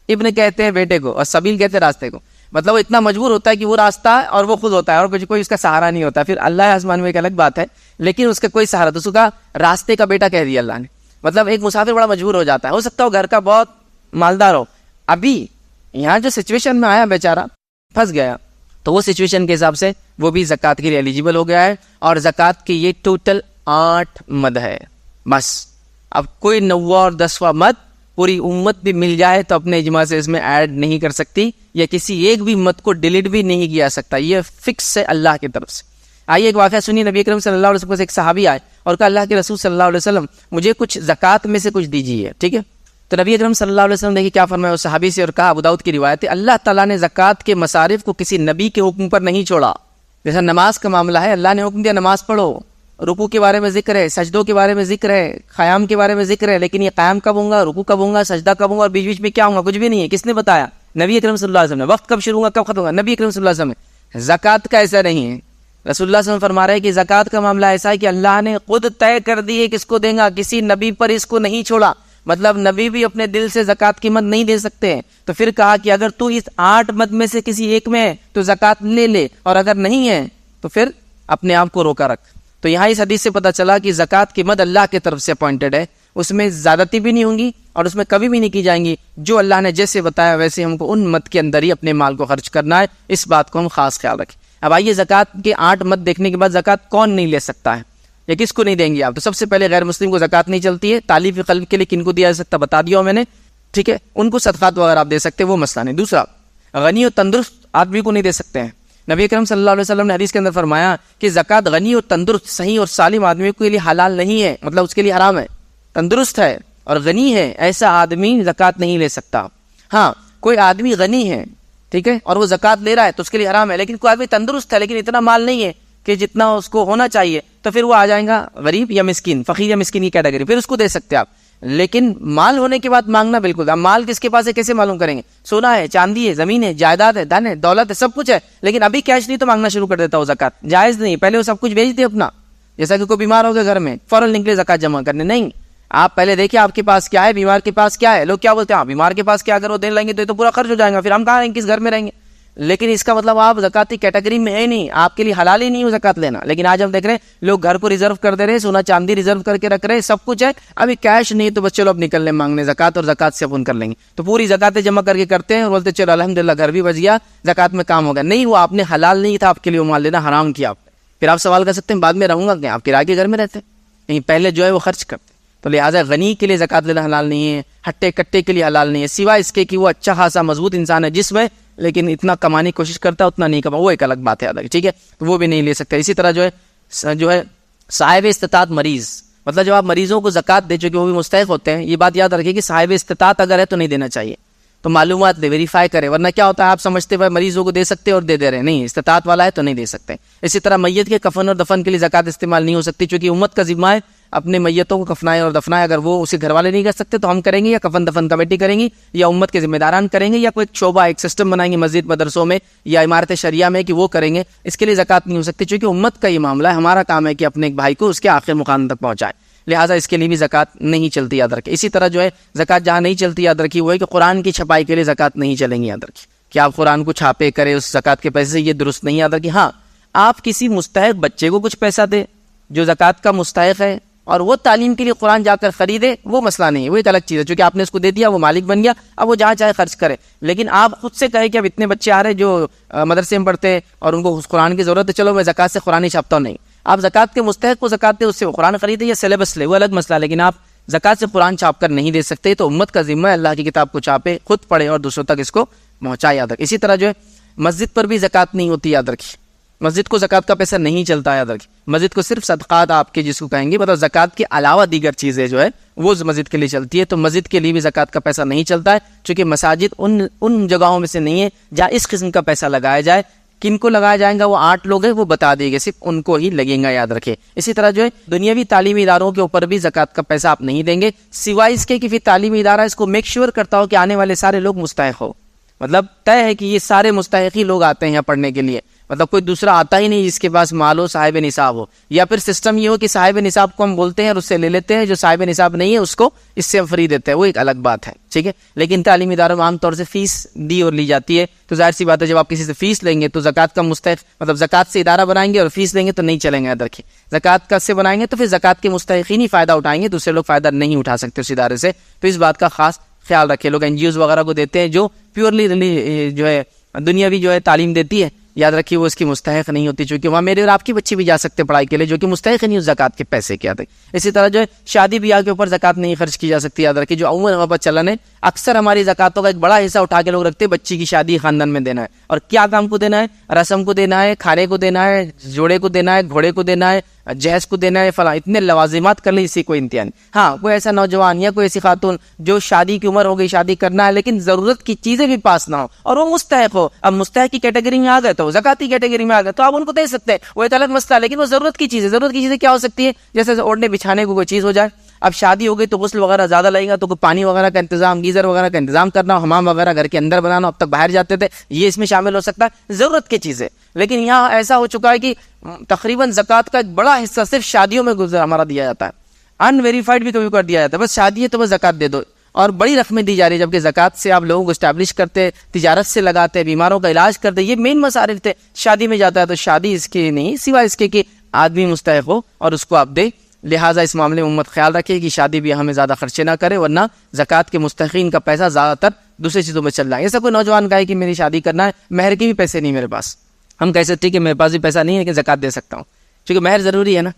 ابن کہتے ہیں بیٹے کو, اور سبیل کہتے ہیں راستے کو. مطلب وہ اتنا مجبور ہوتا ہے کہ وہ راستہ ہے اور وہ خود ہوتا ہے, اور کوئی اس کا سہارا نہیں ہوتا. پھر اللہ آسمان میں ایک الگ بات ہے, لیکن اس کا کوئی سہارا, تو اس کا راستے کا بیٹا کہہ دیا اللہ نے. مطلب ایک مسافر بڑا مجبور ہو جاتا ہے, ہو سکتا ہو گھر کا بہت مالدار ہو, ابھی یہاں جو سچویشن میں آیا بیچارہ پھنس گیا, تو وہ سچویشن کے حساب سے وہ بھی زکوٰۃ کے لیے ایلیجیبل ہو گیا ہے. اور زکوٰۃ کی یہ ٹوٹل 8 مد ہے بس. اب کوئی 9واں اور 10واں مد پوری امت بھی مل جائے تو اپنے اجماع سے اس میں ایڈ نہیں کر سکتی, یا کسی ایک بھی مد کو ڈیلیٹ بھی نہیں کیا سکتا, یہ فکس ہے اللہ کی طرف سے. آئیے ایک واقعہ سنیے. نبی اکرم صلی اللہ علیہ وسلم سے ایک صحابی آئے اور کہا اللہ کے رسول صلی اللہ علیہ وسلم مجھے کچھ زکوٰۃ میں سے کچھ دیجیے, ٹھیک ہے. تو نبی اکرم صلی اللہ علیہ وسلم دیکھیے کیا فرمایا اس صحابی سے, اور کہا, ابو داؤد کی روایت ہے, اللہ تعالیٰ نے زکوٰۃ کے مصارف کو کسی نبی کے حکم پر نہیں چھوڑا. جیسا نماز کا معاملہ ہے, اللہ نے حکم دیا نماز پڑھو, رکوع کے بارے میں ذکر ہے, سجدوں کے بارے میں ذکر ہے, قیام کے بارے میں ذکر ہے, لیکن یہ قیام کب ہوں گا, رکوع کب ہوں گا, سجدہ کب ہوں گا, اور بیچ بیچ میں کیا ہوں گا, کچھ بھی نہیں ہے. کس نے بتایا؟ نبی اکرم صلی اللہ علیہ وسلم نے. وقت کب شروع ہوگا, کب ختم ہوگا, نبی اکرم صلی اللہ علیہ وسلم نے. زکوٰۃ کا ایسا نہیں ہے. رسول اللہ صلی اللہ علیہ وسلم فرما رہے ہیں کہ زکوٰۃ کا معاملہ ایسا ہے کہ اللہ نے خود طے کر دی ہے کس کو دیں گا, کسی نبی پر اس کو نہیں چھوڑا. مطلب نبی بھی اپنے دل سے زکوٰۃ کی مد نہیں دے سکتے ہیں. تو پھر کہا کہ اگر تو اس 8 مد میں سے کسی ایک میں ہے تو زکوٰۃ لے لے, اور اگر نہیں ہے تو پھر اپنے آپ کو روکا رکھ. تو یہاں اس حدیث سے پتہ چلا کہ زکوٰۃ کی مد اللہ کی طرف سے اپوائنٹڈ ہے, اس میں زیادتی بھی نہیں ہوں گی اور اس میں کبھی بھی نہیں کی جائیں گی. جو اللہ نے جیسے بتایا ویسے ہم کو ان مد کے اندر ہی اپنے مال کو خرچ کرنا ہے, اس بات کو ہم خاص خیال رکھیں. اب آئیے زکوٰۃ کے 8 مد دیکھنے کے بعد زکوٰۃ کون نہیں لے سکتا ہے, یا کس کو نہیں دیں گے آپ؟ تو سب سے پہلے غیر مسلم کو زکوٰۃ نہیں چلتی ہے. تالیف قلب کے لیے کن کو دیا جا سکتا بتا دیا میں نے, ٹھیک ہے, ان کو صدقات وغیرہ آپ دے سکتے, وہ مسئلہ نہیں. دوسرا, غنی اور تندرست آدمی کو نہیں دے سکتے ہیں. نبی اکرم صلی اللہ علیہ وسلم نے حدیث کے اندر فرمایا کہ زکوٰۃ غنی اور تندرست صحیح اور سالم آدمی کے لیے حلال نہیں ہے, مطلب اس کے لیے حرام ہے. تندرست ہے اور غنی ہے, ایسا آدمی زکوٰۃ نہیں لے سکتا. ہاں, کوئی آدمی غنی ہے, ٹھیک ہے, اور وہ زکوٰۃ لے رہا ہے تو اس کے لیے حرام ہے. لیکن کوئی آدمی تندرست ہے لیکن اتنا مال نہیں ہے کہ جتنا اس کو ہونا چاہیے, تو پھر وہ آ جائے گا غریب یا مسکین, فقیر یا مسکین کی کیٹیگری, پھر اس کو دے سکتے آپ. لیکن مال ہونے کے بعد مانگنا بالکل, اب مال کس کے پاس ہے کیسے معلوم کریں گے؟ سونا ہے, چاندی ہے, زمین ہے, جائیداد ہے, دھن ہے, دولت ہے, سب کچھ ہے, لیکن ابھی کیش نہیں تو مانگنا شروع کر دیتا ہو زکوٰۃ, جائز نہیں. پہلے وہ سب کچھ بھیج دے اپنا, جیسا کہ کوئی بیمار ہو گیا گھر میں فوراً نکلے زکوٰۃ جمع کرنے, نہیں. آپ پہلے دیکھیں آپ کے پاس کیا ہے, بیمار کے پاس کیا ہے. لوگ کیا بولتے ہیں, بیمار کے پاس کیا, اگر وہ دے لیں گے تو یہ تو پورا خرچ ہو جائے گا, پھر ہم کہاں رہیں گے, کس گھر میں رہیں گے. لیکن اس کا مطلب آپ زکوٰۃ کی کیٹیگری میں ہے نہیں, آپ کے لیے حلال ہی نہیں ہو زکوٰۃ لینا. لیکن آج ہم دیکھ رہے ہیں لوگ گھر کو ریزرو کر دے رہے ہیں, سونا چاندی ریزرو کر کے رکھ رہے ہیں, سب کچھ ہے, ابھی کیش نہیں تو بس چلو اب نکل لیں مانگنے زکوٰۃ, اور زکوٰۃ سے اپن کر لیں گے. تو پوری زکوٰۃیں جمع کر کے کرتے ہیں اور بولتے چلو الحمدللہ گھر بھی بچ گیا, زکوٰۃ میں کام ہو گیا. نہیں, وہ آپ نے حلال نہیں تھا آپ کے لیے وہ مال لینا, حرام کیا آپ نے. پھر آپ سوال کر سکتے ہیں بعد میں رہوں گا کیا؟ آپ کرائے کے گھر میں رہتے ہیں، پہلے جو ہے وہ خرچ کرتے. تو لہٰذا غنی کے لیے زکوٰۃ لینا حلال نہیں ہے، ہٹے کٹے کے لیے حلال نہیں ہے، سوائے اس کے کہ وہ اچھا خاصا مضبوط انسان ہے جس میں لیکن اتنا کمانے کی کوشش کرتا ہے اتنا نہیں کما، وہ ایک الگ بات ہے، ٹھیک ہے، تو وہ بھی نہیں لے سکتا. اسی طرح جو ہے صاحب استطاعت مریض، مطلب جب آپ مریضوں کو زکوٰۃ دے چکے وہ بھی مستحق ہوتے ہیں، یہ بات یاد رکھیے کہ صاحب استطاعت اگر ہے تو نہیں دینا چاہیے، تو معلومات دے، ویریفائی کرے، ورنہ کیا ہوتا ہے آپ سمجھتے ہوئے مریضوں کو دے سکتے اور دے رہے، نہیں، استطاعت والا ہے تو نہیں دے سکتے. اسی طرح میت کے کفن اور دفن کے لیے زکوٰۃ استعمال نہیں ہو سکتی، چونکہ امت کا ذمہ ہے اپنے میتوں کو کفنائے اور دفنائے. اگر وہ اسے گھر والے نہیں کر سکتے تو ہم کریں گے، یا کفن دفن کمیٹی کریں گی، یا امت کے ذمہ داران کریں گے، یا کوئی ایک شعبہ ایک سسٹم بنائیں گے مسجد مدرسوں میں یا عمارت شریعہ میں کہ وہ کریں گے. اس کے لیے زکوٰۃ نہیں ہو سکتی چونکہ امت کا یہ معاملہ ہے، ہمارا کام ہے کہ اپنے ایک بھائی کو اس کے آخر مقام تک پہنچائے، لہٰذا اس کے لیے بھی زکوٰۃ نہیں چلتی، یاد رکھیں. اسی طرح جو ہے زکوٰۃ جہاں نہیں چلتی یاد رکھیے وہ ہے کہ قرآن کی چھپائی کے لیے زکوٰۃ نہیں چلیں گی، یاد رکھیے کہ آپ قرآن کو چھاپے کرے اس زکوٰۃ کے پیسے سے، یہ درست نہیں. یاد رکھیے ہاں آپ کسی مستحق بچے کو کچھ پیسہ دے جو زکوٰۃ کا مستحق ہے اور وہ تعلیم کے لیے قرآن جا کر خریدے، وہ مسئلہ نہیں ہے، وہ ایک الگ چیز ہے، چونکہ آپ نے اس کو دے دیا، وہ مالک بن گیا، اب وہ جہاں چاہے خرچ کرے. لیکن آپ خود سے کہیں کہ اب اتنے بچے آ رہے جو مدرسے میں پڑھتے ہیں اور ان کو قرآن کی ضرورت ہے، چلو میں زکوٰۃ سے قرآن ہی چھاپتا ہوں، نہیں، آپ زکوٰۃ کے مستحق کو زکوٰۃ دے، اس سے وہ قرآن خریدے یا سلیبس لے، وہ الگ مسئلہ، لیکن آپ زکوٰۃ سے قرآن چھاپ کر نہیں دے سکتے. تو امت کا ذمہ ہے اللہ کی کتاب کو چھاپے، خود پڑھے اور دوسروں تک اس کو پہنچائے، یاد رکھیں. اسی طرح جو ہے مسجد پر بھی زکوٰۃ نہیں ہوتی، یاد رکھیے، مسجد کو زکوٰۃ کا پیسہ نہیں چلتا، یاد رکھیے. مسجد کو صرف صدقات آپ کے جس کو کہیں گے، مطلب زکوٰۃ کے علاوہ دیگر چیزیں جو ہے وہ مسجد کے لیے چلتی ہے، تو مسجد کے لیے بھی زکوٰۃ کا پیسہ نہیں چلتا ہے، چونکہ مساجد ان جگہوں میں سے نہیں ہے جہاں اس قسم کا پیسہ لگایا جائے. کن کو لگایا جائیں گا وہ 8 لوگ ہیں، وہ بتا دیے گے، صرف ان کو ہی لگیں گا، یاد رکھے. اسی طرح جو ہے دنیاوی تعلیمی اداروں کے اوپر بھی زکوٰۃ کا پیسہ آپ نہیں دیں گے، سوائے اس کے کہ پھر تعلیمی ادارہ اس کو میک شیور کرتا ہو کہ آنے والے سارے لوگ مستحق ہو، مطلب طے ہے کہ یہ سارے مستحقی لوگ آتے ہیں یہاں پڑھنے کے لیے، مطلب کوئی دوسرا آتا ہی نہیں جس کے پاس مال ہو، صاحب نصاب ہو. یا پھر سسٹم یہ ہو کہ صاحب نصاب کو ہم بولتے ہیں اور اس سے لے لیتے ہیں، جو صاحب نصاب نہیں ہے اس کو اس سے فری دیتے ہیں، وہ ایک الگ بات ہے، ٹھیک ہے. لیکن تعلیمی اداروں میں عام طور سے فیس دی اور لی جاتی ہے، تو ظاہر سی بات ہے جب آپ کسی سے فیس لیں گے تو زکوٰۃ کا مستحق، مطلب زکوٰۃ سے ادارہ بنائیں گے اور فیس لیں گے تو نہیں چلیں گے، یاد رکھیں. زکوٰۃ کا سے بنائیں گے تو پھر زکوٰۃ کے مستحقین ہی فائدہ اٹھائیں گے، دوسرے لوگ فائدہ نہیں اٹھا سکتے اس ادارے سے. تو اس بات کا خاص خیال رکھے. لوگ NGOs وغیرہ کو دیتے ہیں جو پیورلی جو ہے دنیاوی جو ہے تعلیم دیتی ہے، یاد رکھیے وہ اس کی مستحق نہیں ہوتی، چونکہ وہاں میرے اور آپ کی بچے بھی جا سکتے پڑھائی کے لیے جو کہ مستحق نہیں اس زکوٰۃ کے پیسے کے. اسی طرح جو ہے شادی بیاہ کے اوپر زکوٰۃ نہیں خرچ کی جا سکتی، یاد رکھیے. جو عموماً ہمارے پاس چلن ہے، اکثر ہماری زکوٰۃوں کا ایک بڑا حصہ اٹھا کے لوگ رکھتے ہیں بچی کی شادی خاندان میں دینا ہے. اور کیا کام کو دینا ہے؟ رسم کو دینا ہے، کھانے کو دینا ہے، جوڑے کو دینا ہے، گھوڑے کو دینا ہے، جہیز کو دینا ہے، فلاں اتنے لوازمات کر لیں، اسی کوئی امتحان. ہاں کوئی ایسا نوجوان یا کوئی ایسی خاتون جو شادی کی عمر ہو گئی، شادی کرنا ہے لیکن ضرورت کی چیزیں بھی پاس نہ ہو اور وہ مستحق ہو، اب مستحق کی کیٹیگری میں آ گئے تو زکوٰۃ کی کیٹیگری میں آ گئے تو آپ ان کو دے سکتے ہیں، وہ ایک الگ مسئلہ ہے. لیکن وہ ضرورت کی چیزیں، ضرورت کی چیزیں کیا ہو سکتی ہے؟ جیسے اوڑھنے بچھانے کو کوئی چیز ہو جائے. اب شادی ہو گئی تو غسل وغیرہ زیادہ لگے گا تو کوئی پانی وغیرہ کا انتظام، گیزر وغیرہ کا انتظام کرنا، حمام وغیرہ گھر کے اندر بنانا، اب تک باہر جاتے تھے، یہ اس میں شامل ہو سکتا ہے، ضرورت کی چیزیں. لیکن یہاں ایسا ہو چکا ہے کہ تقریباً زکوٰۃ کا ایک بڑا حصہ صرف شادیوں میں ہمارا دیا جاتا ہے، ان ویریفائڈ بھی کبھی کر دیا جاتا ہے، بس شادی ہے تو بس زکوٰۃ دے دو، اور بڑی رقمیں دی جا رہی ہے، جبکہ زکوٰۃ سے آپ لوگوں کو اسٹیبلش کرتے، تجارت سے لگاتے، بیماروں کا علاج کرتے، یہ مین مصارف تھے. شادی میں جاتا ہے تو شادی اس کی نہیں، سوائے اس کے کہ آدمی مستحق ہو اور اس کو آپ دے. لہٰذا اس معاملے میں امت خیال رکھے کہ شادی بھی ہمیں زیادہ خرچے نہ کرے، ورنہ زکوٰۃ کے مستحقین کا پیسہ زیادہ تر دوسری چیزوں میں چل رہا ہے. ایسا کوئی نوجوان کہے کہ میری شادی کرنا ہے، مہر کے بھی پیسے نہیں میرے پاس، ہم کہہ سکتے ہیں کہ میرے پاس بھی پیسہ نہیں ہے لیکن زکوٰۃ دے سکتا ہوں، کیونکہ مہر ضروری ہے نا.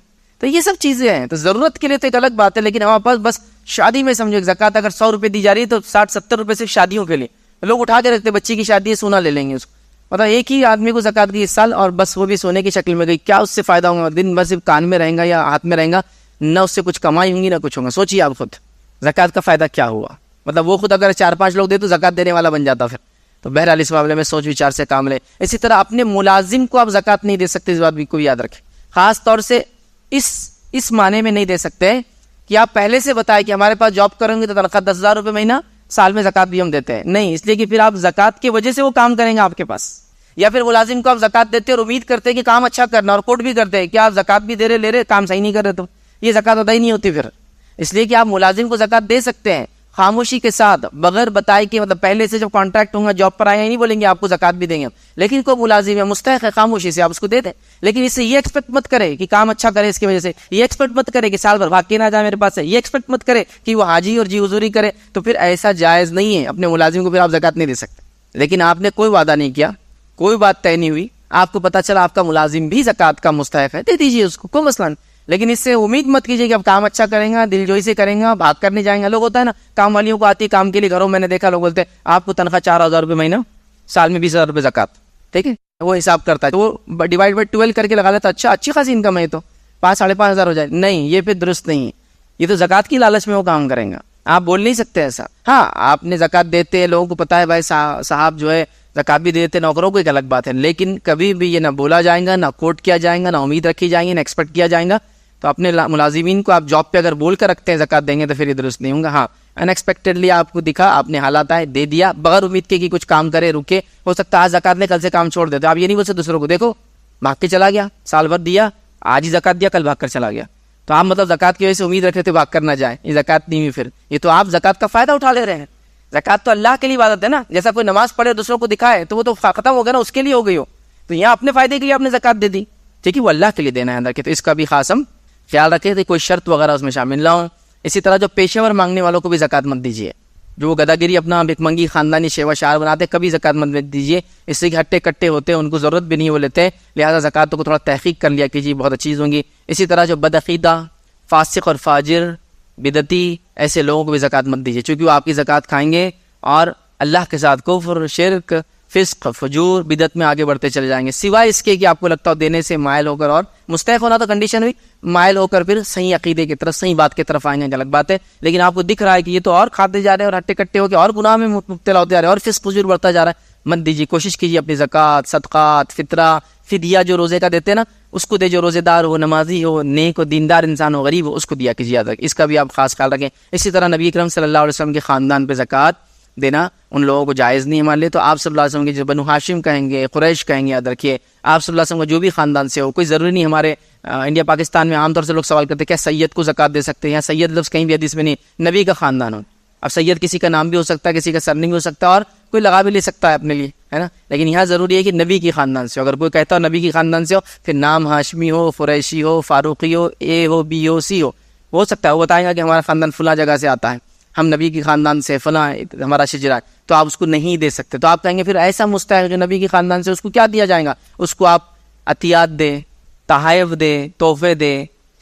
تو یہ سب چیزیں ہیں، تو ضرورت کے لیے تو ایک الگ بات ہے، لیکن ہمارے پاس بس شادی میں سمجھو زکوٰۃ اگر 100 روپے دی جا رہی ہے تو 60-70 روپے صرف شادیوں کے لیے لوگ اٹھا کے رکھتے، بچی کی شادی ہے سونا لے لیں گے اس کو، مطلب ایک ہی آدمی کو زکوٰۃ کی اس سال اور بس وہ بھی سونے کی شکل میں گئی، کیا اس سے فائدہ ہوگا؟ دن بس صرف کان میں رہیں گا یا ہاتھ میں رہیں گا، نہ اس سے کچھ کمائی ہوں گی نہ کچھ ہوگا. سوچیے آپ خود زکوٰۃ کا فائدہ کیا ہوا؟ مطلب وہ خود اگر 4-5 لوگ دے تو زکوٰۃ دینے والا بن جاتا پھر. تو بہرحال اس معاملے میں سوچ وچار سے کام لیں. اسی طرح اپنے ملازم کو آپ زکوٰۃ نہیں دے سکتے، اس بات بھی کوئی یاد رکھے، خاص طور سے اس معنی میں نہیں دے سکتے کہ آپ پہلے سے بتائیں کہ ہمارے پاس جاب کریں گے تو تنخواہ 10,000 روپے مہینہ، سال میں زکوٰۃ بھی ہم دیتے ہیں، نہیں، اس لیے کہ پھر آپ زکوٰۃ کی وجہ سے وہ کام کریں گے آپ کے پاس. یا پھر ملازم کو آپ زکوٰۃ دیتے اور امید کرتے کہ کام اچھا کرنا، اور کوٹ بھی کرتے ہیں کہ آپ زکوٰۃ بھی دے رہے لے رہے، کام صحیح نہیں کر رہے، تو یہ زکوٰۃ ادا ہی نہیں ہوتی پھر. اس لیے کہ آپ ملازم کو زکوٰۃ دے سکتے ہیں خاموشی کے ساتھ، بغیر بتائے کہ مطلب پہلے سے جب کانٹریکٹ ہوں گا جاب پر آئے نہیں بولیں گے آپ کو زکوٰۃ بھی دیں گے، لیکن کوئی ملازم ہے مستحق ہے، خاموشی سے آپ اس کو دے دیں. لیکن اس سے یہ ایکسپیکٹ مت کرے کہ کام اچھا کرے، اس کی وجہ سے یہ ایکسپیکٹ مت کرے کہ سال بھر بھاگ کے نہ جائے میرے پاس سے، یہ ایکسپیکٹ مت کرے کہ وہ حاجی اور جی حضوری کرے، تو پھر ایسا جائز نہیں ہے. اپنے ملازم کو پھر آپ زکوٰۃ نہیں دے سکتے. لیکن آپ نے کوئی وعدہ نہیں کیا، کوئی بات طے نہیں ہوئی، آپ کو پتا چلا آپ کا ملازم بھی زکوٰۃ کا مستحق ہے، دے دیجیے اس کو، کوئی مسئلہ نہیں. لیکن اس سے امید مت کیجیے کہ اب کام اچھا کریں گا، دل جوئی سے کریں گا، بھاگ کر نہیں جائیں گا. لوگ ہوتا ہے نا کام والیوں کو آتی ہے کام کے لیے گھروں میں نے دیکھا لوگ بولتے ہیں آپ کو تنخواہ 4,000 روپے مہینہ، سال میں 20,000 روپے زکوٰۃ. ٹھیک ہے، وہ حساب کرتا ہے تو وہ ڈیوائڈ بائی 12 کر کے لگا لیتا. اچھا اچھی خاصی انکم ہے تو 5,000-5,500 ہو جائے. نہیں، یہ پھر درست نہیں ہے. یہ تو زکوٰۃ کی لالچ میں وہ کام کریں گا. آپ بول نہیں سکتے ایسا. ہاں آپ نے زکوٰۃ دیتے ہیں، لوگوں کو پتا ہے بھائی صاحب جو ہے زکوٰۃ بھی دیتے، نوکروں کو ایک الگ بات ہے. لیکن کبھی بھی یہ نہ بولا جائے گا، نہ کوٹ کیا جائے گا، نہ امید رکھی جائیں گی، نہ ایکسپیکٹ کیا جائے گا. تو اپنے ملازمین کو آپ جاب پہ اگر بول کر رکھتے ہیں زکوٰۃ دیں گے تو پھر یہ درست نہیں ہوں گا. ہاں ان ایکسپیکٹڈلی آپ کو دکھا، آپ نے حالات آئے دے دیا بغیر امید کے کہ کچھ کام کرے، رکے. ہو سکتا ہے آج زکوٰۃ لے کل سے کام چھوڑ دیتے. آپ یہ نہیں بول سکتے دوسروں کو دیکھو بھاگ کے چلا گیا، سال بھر دیا، آج ہی زکوٰۃ دیا، کل بھاگ کر چلا گیا. تو آپ مطلب زکوٰۃ کی وجہ سے امید رکھتے تھے بھاگ کر نہ جائے، یہ زکوٰۃ نہیں ہوئی. پھر یہ تو آپ زکوٰۃ کا فائدہ اٹھا لے رہے ہیں. زکوٰۃ تو اللہ کے لیے عبادت ہے نا. جیسا کوئی نماز پڑھے دوسروں کو دکھائے تو وہ تو ختم ہو گیا نا، اس کے لیے ہو گئی ہو. تو یہاں اپنے فائدے کے لیے آپ نے زکوٰۃ دے دی، ٹھیک ہے، وہ اللہ کے لیے دینا ہے اندر کے. تو اس کا بھی خاص ہم خیال رکھیں کہ کوئی شرط وغیرہ اس میں شامل نہ ہو. اسی طرح جو پیشے ور مانگنے والوں کو بھی زکوٰۃ مت دیجیے. جو وہ گداگیری اپنا بھکمنگی خاندانی شیوا شعار بناتے، کبھی زکوٰۃ مت دیجیے. اس سے کہ ہٹے کٹے ہوتے ہیں، ان کو ضرورت بھی نہیں وہ لیتے، لہٰذا زکوٰۃ کو تھوڑا تحقیق کر لیا کیجیے، بہت اچھی چیز ہوں گی. اسی طرح جو بدعقیدہ، فاسق اور فاجر، بدعتی ایسے لوگوں کو بھی زکوٰۃ مت دیجیے، چونکہ وہ آپ کی زکوٰۃ کھائیں گے اور اللہ کے ساتھ کفر، شرک، فسق، فجور، بدعت میں آگے بڑھتے چلے جائیں گے. سوائے اس کے کہ آپ کو لگتا ہو دینے سے مائل ہو کر، اور مستحق ہونا تو کنڈیشن ہوئی، مائل ہو کر پھر صحیح عقیدے کی طرف، صحیح بات کی طرف آئیں گے، الگ بات ہے. لیکن آپ کو دکھ رہا ہے کہ یہ تو اور کھاتے جا رہے ہیں اور ہٹے کٹے ہو کے اور گناہ میں مبتلا ہوتے جا رہے ہیں اور فسق فجور بڑھتا جا رہا ہے، مت دیجیے. کوشش کیجیے اپنی زکوٰۃ، صدقات، فطرہ، فدیہ جو روزے کا دیتے ہیں نا اس کو دے. جو روزے دار ہو، نمازی ہو، نیک ہو، دیندار انسان ہو، غریب ہو، اس کو دیا کیجیے. اس کا بھی آپ خاص خیال رکھیں. اسی طرح نبی اکرم صلی اللہ علیہ وسلم کے خاندان پہ زکوٰۃ دینا ان لوگوں کو جائز نہیں ہمارے لیے. تو آپ صلی اللہ علیہ وسلم کے جو بنو ہاشم کہیں گے، قریش کہیں گے، یاد رکھیے آپ صلی اللہ علیہ وسلم کا جو بھی خاندان سے ہو، کوئی ضروری نہیں. ہمارے انڈیا پاکستان میں عام طور سے لوگ سوال کرتے ہیں کیا سید کو زکوٰۃ دے سکتے ہیں؟ یا سید لفظ کہیں بھی حدیث میں نہیں، نبی کا خاندان ہو. اب سید کسی کا نام بھی ہو سکتا ہے، کسی کا سرنیم بھی ہو سکتا ہے، اور کوئی لگا بھی لے سکتا ہے اپنے لیے، ہے نا. لیکن یہاں ضروری ہے کہ نبی کی خاندان سے ہو. اگر کوئی کہتا ہو نبی کی خاندان سے ہو، پھر نام ہاشمی ہو، قریشی ہو، فاروقی ہو، اے ہو، بی ہو، سی ہو سکتا ہے وہ بتائیں گا کہ ہمارا خاندان فلاں جگہ سے آتا ہے، ہم نبی کی خاندان سے فلاں ہمارا شجرا ہے، تو آپ اس کو نہیں دے سکتے. تو آپ کہیں گے پھر ایسا مستحق جو نبی کی خاندان سے، اس کو کیا دیا جائے گا؟ اس کو آپ عطیات دے، تحائف دے، تحفے دے،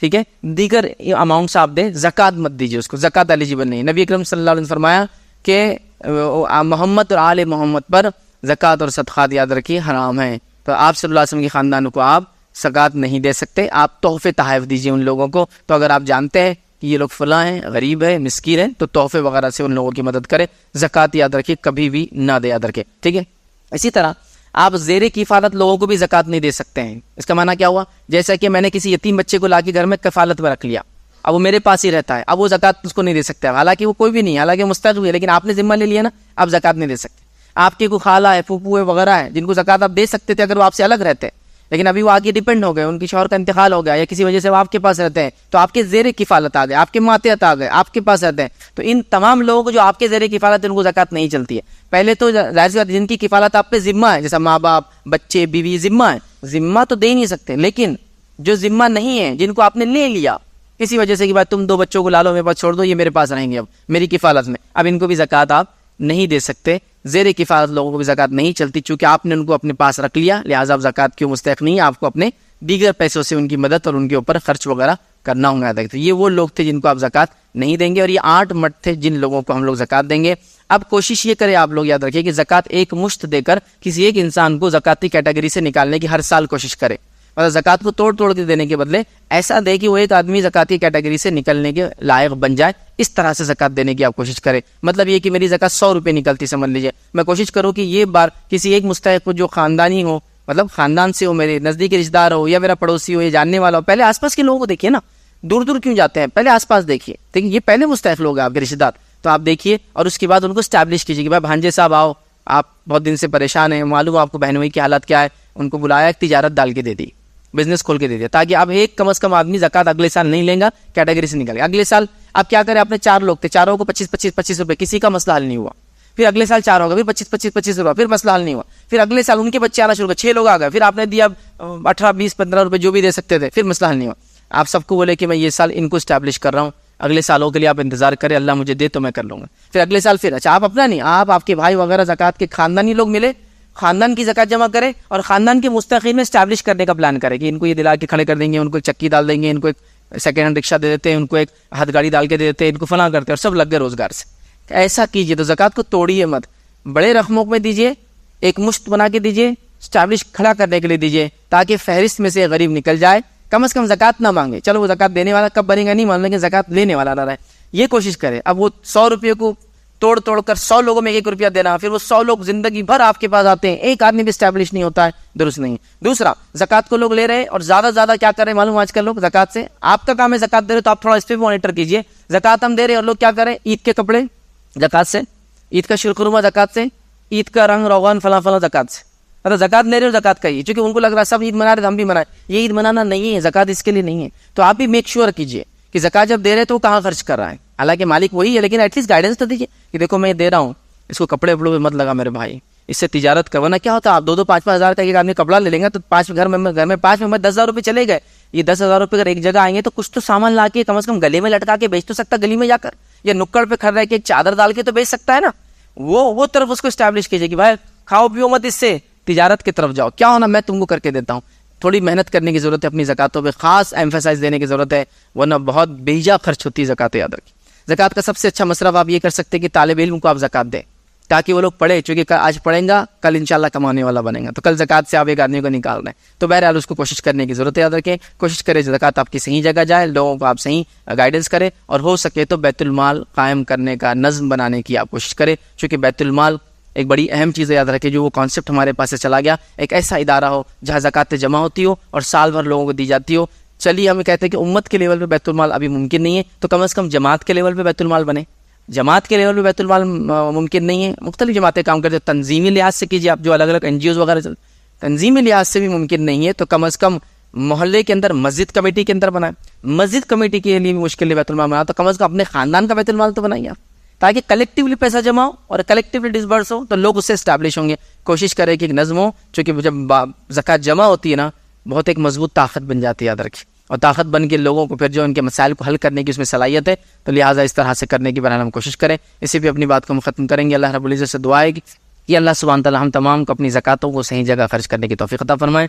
ٹھیک ہے، دیگر اماؤنٹس آپ دے. زکوٰۃ مت دیجیے، اس کو زکوٰۃ ایلیجیبل نہیں. نبی اکرم صلی اللہ علیہ وسلم نے فرمایا کہ محمد اور آل محمد پر زکوٰۃ اور صدقات یاد رکھیے حرام ہیں. تو آپ صلی اللہ علیہ وسلم کے خاندان کو آپ زکوٰۃ نہیں دے سکتے. آپ تحفے تحائف دیجیے ان لوگوں کو. تو اگر آپ جانتے ہیں کہ یہ لوگ فلاں ہیں، غریب ہے، مسکین ہے، تو تحفے وغیرہ سے ان لوگوں کی مدد کرے. زکوٰۃ یاد رکھیے کبھی بھی نہ دے، یاد رکھے، ٹھیک ہے. اسی طرح آپ زیر کفالت لوگوں کو بھی زکوٰۃ نہیں دے سکتے ہیں. اس کا معنی کیا ہوا؟ جیسا کہ میں نے کسی یتیم بچے کو لا کے گھر میں کفالت میں رکھ لیا، اب وہ میرے پاس ہی رہتا ہے، اب وہ زکوٰۃ اس کو نہیں دے سکتے، حالانکہ وہ کوئی بھی نہیں، حالانکہ مستحق بھی ہے، لیکن آپ نے ذمہ لے لیا نا، آپ زکوٰۃ نہیں دے سکتے. آپ کے کوئی خالہ ہے، پھوپھو ہے وغیرہ ہے، جن کو زکوٰۃ آپ دے سکتے تھے اگر وہ آپ سے الگ رہتے، لیکن ابھی وہ آگے ڈیپینڈ ہو گئے، ان کی شوہر کا انتقال ہو گیا یا کسی وجہ سے وہ آپ کے پاس رہتے ہیں، تو آپ کے زیر کفالت آ گئے، آپ کے ماتحت آ گئے، آپ کے پاس رہتے ہیں. تو ان تمام لوگوں کو جو آپ کے زیر کفالت ان کو زکوٰۃ نہیں چلتی ہے. پہلے تو ظاہر سی بات جن کی کفالت آپ پہ ذمہ ہے، جیسا ماں باپ، بچے، بیوی، ذمہ ہے، ذمہ تو دے ہی نہیں سکتے. لیکن جو ذمہ نہیں ہے، جن کو آپ نے لے لیا کسی وجہ سے کہ بھائی تم 2 بچوں کو لا لو، میرے پاس چھوڑ دو، یہ میرے پاس رہیں گے اب میری کفالت میں، اب ان کو بھی زکوٰۃ آپ نہیں دے سکتے. زیر کفالت لوگوں کو بھی زکوٰۃ نہیں چلتی، چونکہ آپ نے ان کو اپنے پاس رکھ لیا، لہٰذا آپ زکوٰۃ کیوں مستحق نہیں ہے. آپ کو اپنے دیگر پیسوں سے ان کی مدد اور ان کے اوپر خرچ وغیرہ کرنا ہوگا. تو یہ وہ لوگ تھے جن کو آپ زکوٰۃ نہیں دیں گے، اور یہ 8 مٹ تھے جن لوگوں کو ہم لوگ زکوٰۃ دیں گے. اب کوشش یہ کریں آپ لوگ یاد رکھیے کہ زکوٰۃ ایک مشت دے کر کسی ایک انسان کو زکاتی کیٹیگری سے نکالنے کی ہر سال کوشش کرے. مطلب زکوٰۃ کو توڑ توڑ کے دینے کے بدلے ایسا دے کہ وہ ایک آدمی زکاتی کیٹیگری سے نکلنے کے لائق بن جائے. اس طرح سے زکوٰۃ دینے کی آپ کوشش کریں. مطلب یہ کہ میری زکوٰۃ 100 روپے نکلتی سمجھ لیجیے، میں کوشش کروں کہ یہ بار کسی ایک مستحق کو جو خاندانی ہو، مطلب خاندان سے ہو، میرے نزدیکی رشتہ دار ہو یا میرا پڑوسی ہو یا جاننے والا ہو. پہلے آس پاس کے لوگوں کو دیکھیے نا، دور دور کیوں جاتے ہیں، پہلے آس پاس دیکھیے، دیکھیے یہ پہلے مستحق لوگ ہیں آپ کے رشتہ دار، تو آپ دیکھیے اور اس کے بعد ان کو اسٹیبلش کیجیے کہ بھائی بھانجے صاحب آؤ، آپ بہت دن سے پریشان ہیں، معلوم آپ کو بہنوئی کی حالت کیا ہے. ان کو بلایا، ایک تجارت ڈال کے دے دی، بزنس کھول کے دے دیا، تاکہ اب ایک کم از کم آدمی زکوٰۃ اگلے سال نہیں لیں گا، کیٹیگری سے نکلے گا. اگلے سال آپ کیا کریں، آپ نے 4 لوگ تھے، چاروں کو 25-25 روپے، کسی کا مسئلہ حل نہیں ہوا. پھر اگلے سال 4 ہوگا، پھر 25-25 روپے، پھر مسئلہ حل نہیں ہوا. پھر اگلے سال ان کے بچے آنا شروع ہو گئے، 6 لوگ آ گئے، پھر آپ نے دیا 18-20-15 روپے جو بھی دے سکتے تھے، پھر مسئلہ حل نہیں ہوا. آپ سب کو بولے کہ میں یہ سال ان کو اسٹیبلش کر رہا ہوں، اگلے سالوں کے لیے آپ انتظار کریں، اللہ مجھے دے تو میں کر لوں گا. پھر اگلے سال پھر اچھا آپ اپنا نہیں، آپ کے بھائی وغیرہ زکوٰۃ کے خاندانی لوگ ملے، خاندان کی زکوٰۃ جمع کرے اور خاندان کے مستقل میں اسٹیبلش کرنے کا پلان کرے کہ ان کو یہ دلا کے کھڑے کر دیں گے, ان کو ایک چکی ڈال دیں گے, ان کو ایک سیکنڈ ہینڈ رکشہ دے دیتے ہیں, ان کو ایک ہاتھ گاڑی ڈال کے دے دیتے ہیں, ان کو فلاں کرتے ہیں اور سب لگ گئے روزگار سے. ایسا کیجیے. تو زکوٰۃ کو توڑیے مت, بڑے رقموں میں دیجیے, ایک مشت بنا کے دیجیے, اسٹیبلش کھڑا کرنے کے لیے دیجیے تاکہ فہرست میں سے غریب نکل جائے. کم از کم زکوٰۃ نہ مانگے, چلو وہ زکوٰۃ دینے والا کب بنے گا نہیں مان, لیکن زکوٰۃ لینے والا نہ رہے. یہ کوشش کرے. اب وہ 100 روپئے کو توڑ کر 100 لوگوں میں 1 روپیہ دینا, پھر وہ 100 لوگ زندگی بھر آپ کے پاس آتے ہیں, ایک آدمی بھی اسٹیبلش نہیں ہوتا ہے, درست نہیں. دوسرا, زکوٰۃ کو لوگ لے رہے اور زیادہ زیادہ کیا کر رہے ہیں معلوم آج کل لوگ زکوٰۃ سے, آپ کا کام ہے زکوٰۃ دے رہے تو آپ تھوڑا اس پہ بھی مانیٹر کیجیے. زکوٰۃ ہم دے رہے اور لوگ کیا کریں, عید کے کپڑے زکوٰۃ سے, عید کا شیرخرما زکوٰۃ سے, عید کا رنگ روغن فلاں فلاں زکوٰۃ سے. مطلب زکوٰۃ لے رہے ہو زکوٰۃ کا ہی, چونکہ ان کو لگ رہا ہے سب عید منا رہے ہم بھی منائیں. یہ عید منانا نہیں ہے, زکوٰۃ اس کے لیے نہیں ہے. تو آپ بھی میک شیور کیجیے کہ زکوٰۃ جب دے رہے تو وہ کہاں خرچ کر رہا ہے. حالانکہ مالک وہی ہے, لیکن ایٹ لیسٹ گائیڈنس تو دیجیے کہ دیکھو میں دے رہا ہوں, اس کو کپڑے وپڑوں پہ مت لگا میرے بھائی, اس سے تجارت کروانا. کیا ہوتا ہے آپ 2-5 ہزار کا ایک آدمی کپڑا لے لیں گے تو 5 گھر میں 5 ممبر 10,000 روپئے چلے گئے. یہ 10,000 روپئے اگر ایک جگہ آئیں گے تو کچھ تو سامان لا کے کم از کم گلے میں لٹکا کے بیچ تو سکتا گلی میں جا کر, یا نکڑ پہ کھڑ رہ کے ایک چادر ڈال کے تو بیچ سکتا ہے نا. وہ طرف اس کو اسٹیبلش کیجیے کہ بھائی کھاؤ پیو مت, اس سے تجارت کی طرف جاؤ. کیا ہونا میں تم کو کر کے دیتا ہوں. تھوڑی محنت کرنے کی ضرورت ہے, اپنی زکاتوں پہ خاص ایمفیسائز دینے کی ضرورت ہے, ورنہ بہت بیجا خرچ ہوتی ہے زکات. یاد رکھیے زکات کا سب سے اچھا مصرف آپ یہ کر سکتے ہیں کہ طالب علم کو آپ زکات دیں تاکہ وہ لوگ پڑھے, چونکہ آج پڑھیں گا کل انشاءاللہ کمانے والا بنے گا. تو کل زکات سے آپ ایک آدمی کو نکال رہے ہیں, تو بہرحال اس کو کوشش کرنے کی ضرورت ہے. یاد رکھیں کوشش کریں زکات آپ کی صحیح جگہ جائے, لوگوں کو آپ صحیح گائیڈنس کریں, اور ہو سکے تو بیت المال قائم کرنے کا نظم بنانے کی آپ کوشش کریں, چونکہ بیت المال ایک بڑی اہم چیز ہے. یاد رکھیں جو وہ کانسیپٹ ہمارے پاس سے چلا گیا, ایک ایسا ادارہ ہو جہاں زکاتیں جمع ہوتی ہو اور سال بھر لوگوں کو دی جاتی ہو. چلیے ہم کہتے ہیں کہ امت کے لیول پہ بیت المال ابھی ممکن نہیں ہے, تو کم از کم جماعت کے لیول پہ بیت المال بنے. جماعت کے لیول پہ بیت المال ممکن نہیں ہے, مختلف جماعتیں کام کرتے ہیں, تنظیمی لحاظ سے کیجیے آپ, جو الگ الگ NGOs وغیرہ تنظیمی لحاظ سے بھی ممکن نہیں ہے, تو کم از کم محلے کے اندر مسجد کمیٹی کے اندر بنائیں. مسجد کمیٹی کے لیے بھی مشکل ہے بیت المال بنا, تو کم از کم اپنے خاندان کا بیت المال تو بنائیے آپ, تاکہ کلیکٹیولی پیسہ جمع ہو اور کلیکٹیولی ڈسبرس ہو, تو لوگ اس سے اسٹیبلش ہوں گے. کوشش کریں کہ ایک نظم ہو, چونکہ جب زکوٰۃ جمع ہوتی ہے نا بہت ایک مضبوط طاقت بن جاتی ہے. یاد رکھیں, اور طاقت بن کے لوگوں کو پھر جو ان کے مسائل کو حل کرنے کی اس میں صلاحیت ہے, تو لہٰذا اس طرح سے کرنے کی بہرحال ہم کوشش کریں. اسی پہ اپنی بات کو ہم ختم کریں گے. اللہ رب العزت سے دعا ہے کہ اللہ سبحانہ تعالیٰ ہم تمام کو اپنی زکاتوں کو صحیح جگہ خرچ کرنے کی توفیق عطا فرمائے.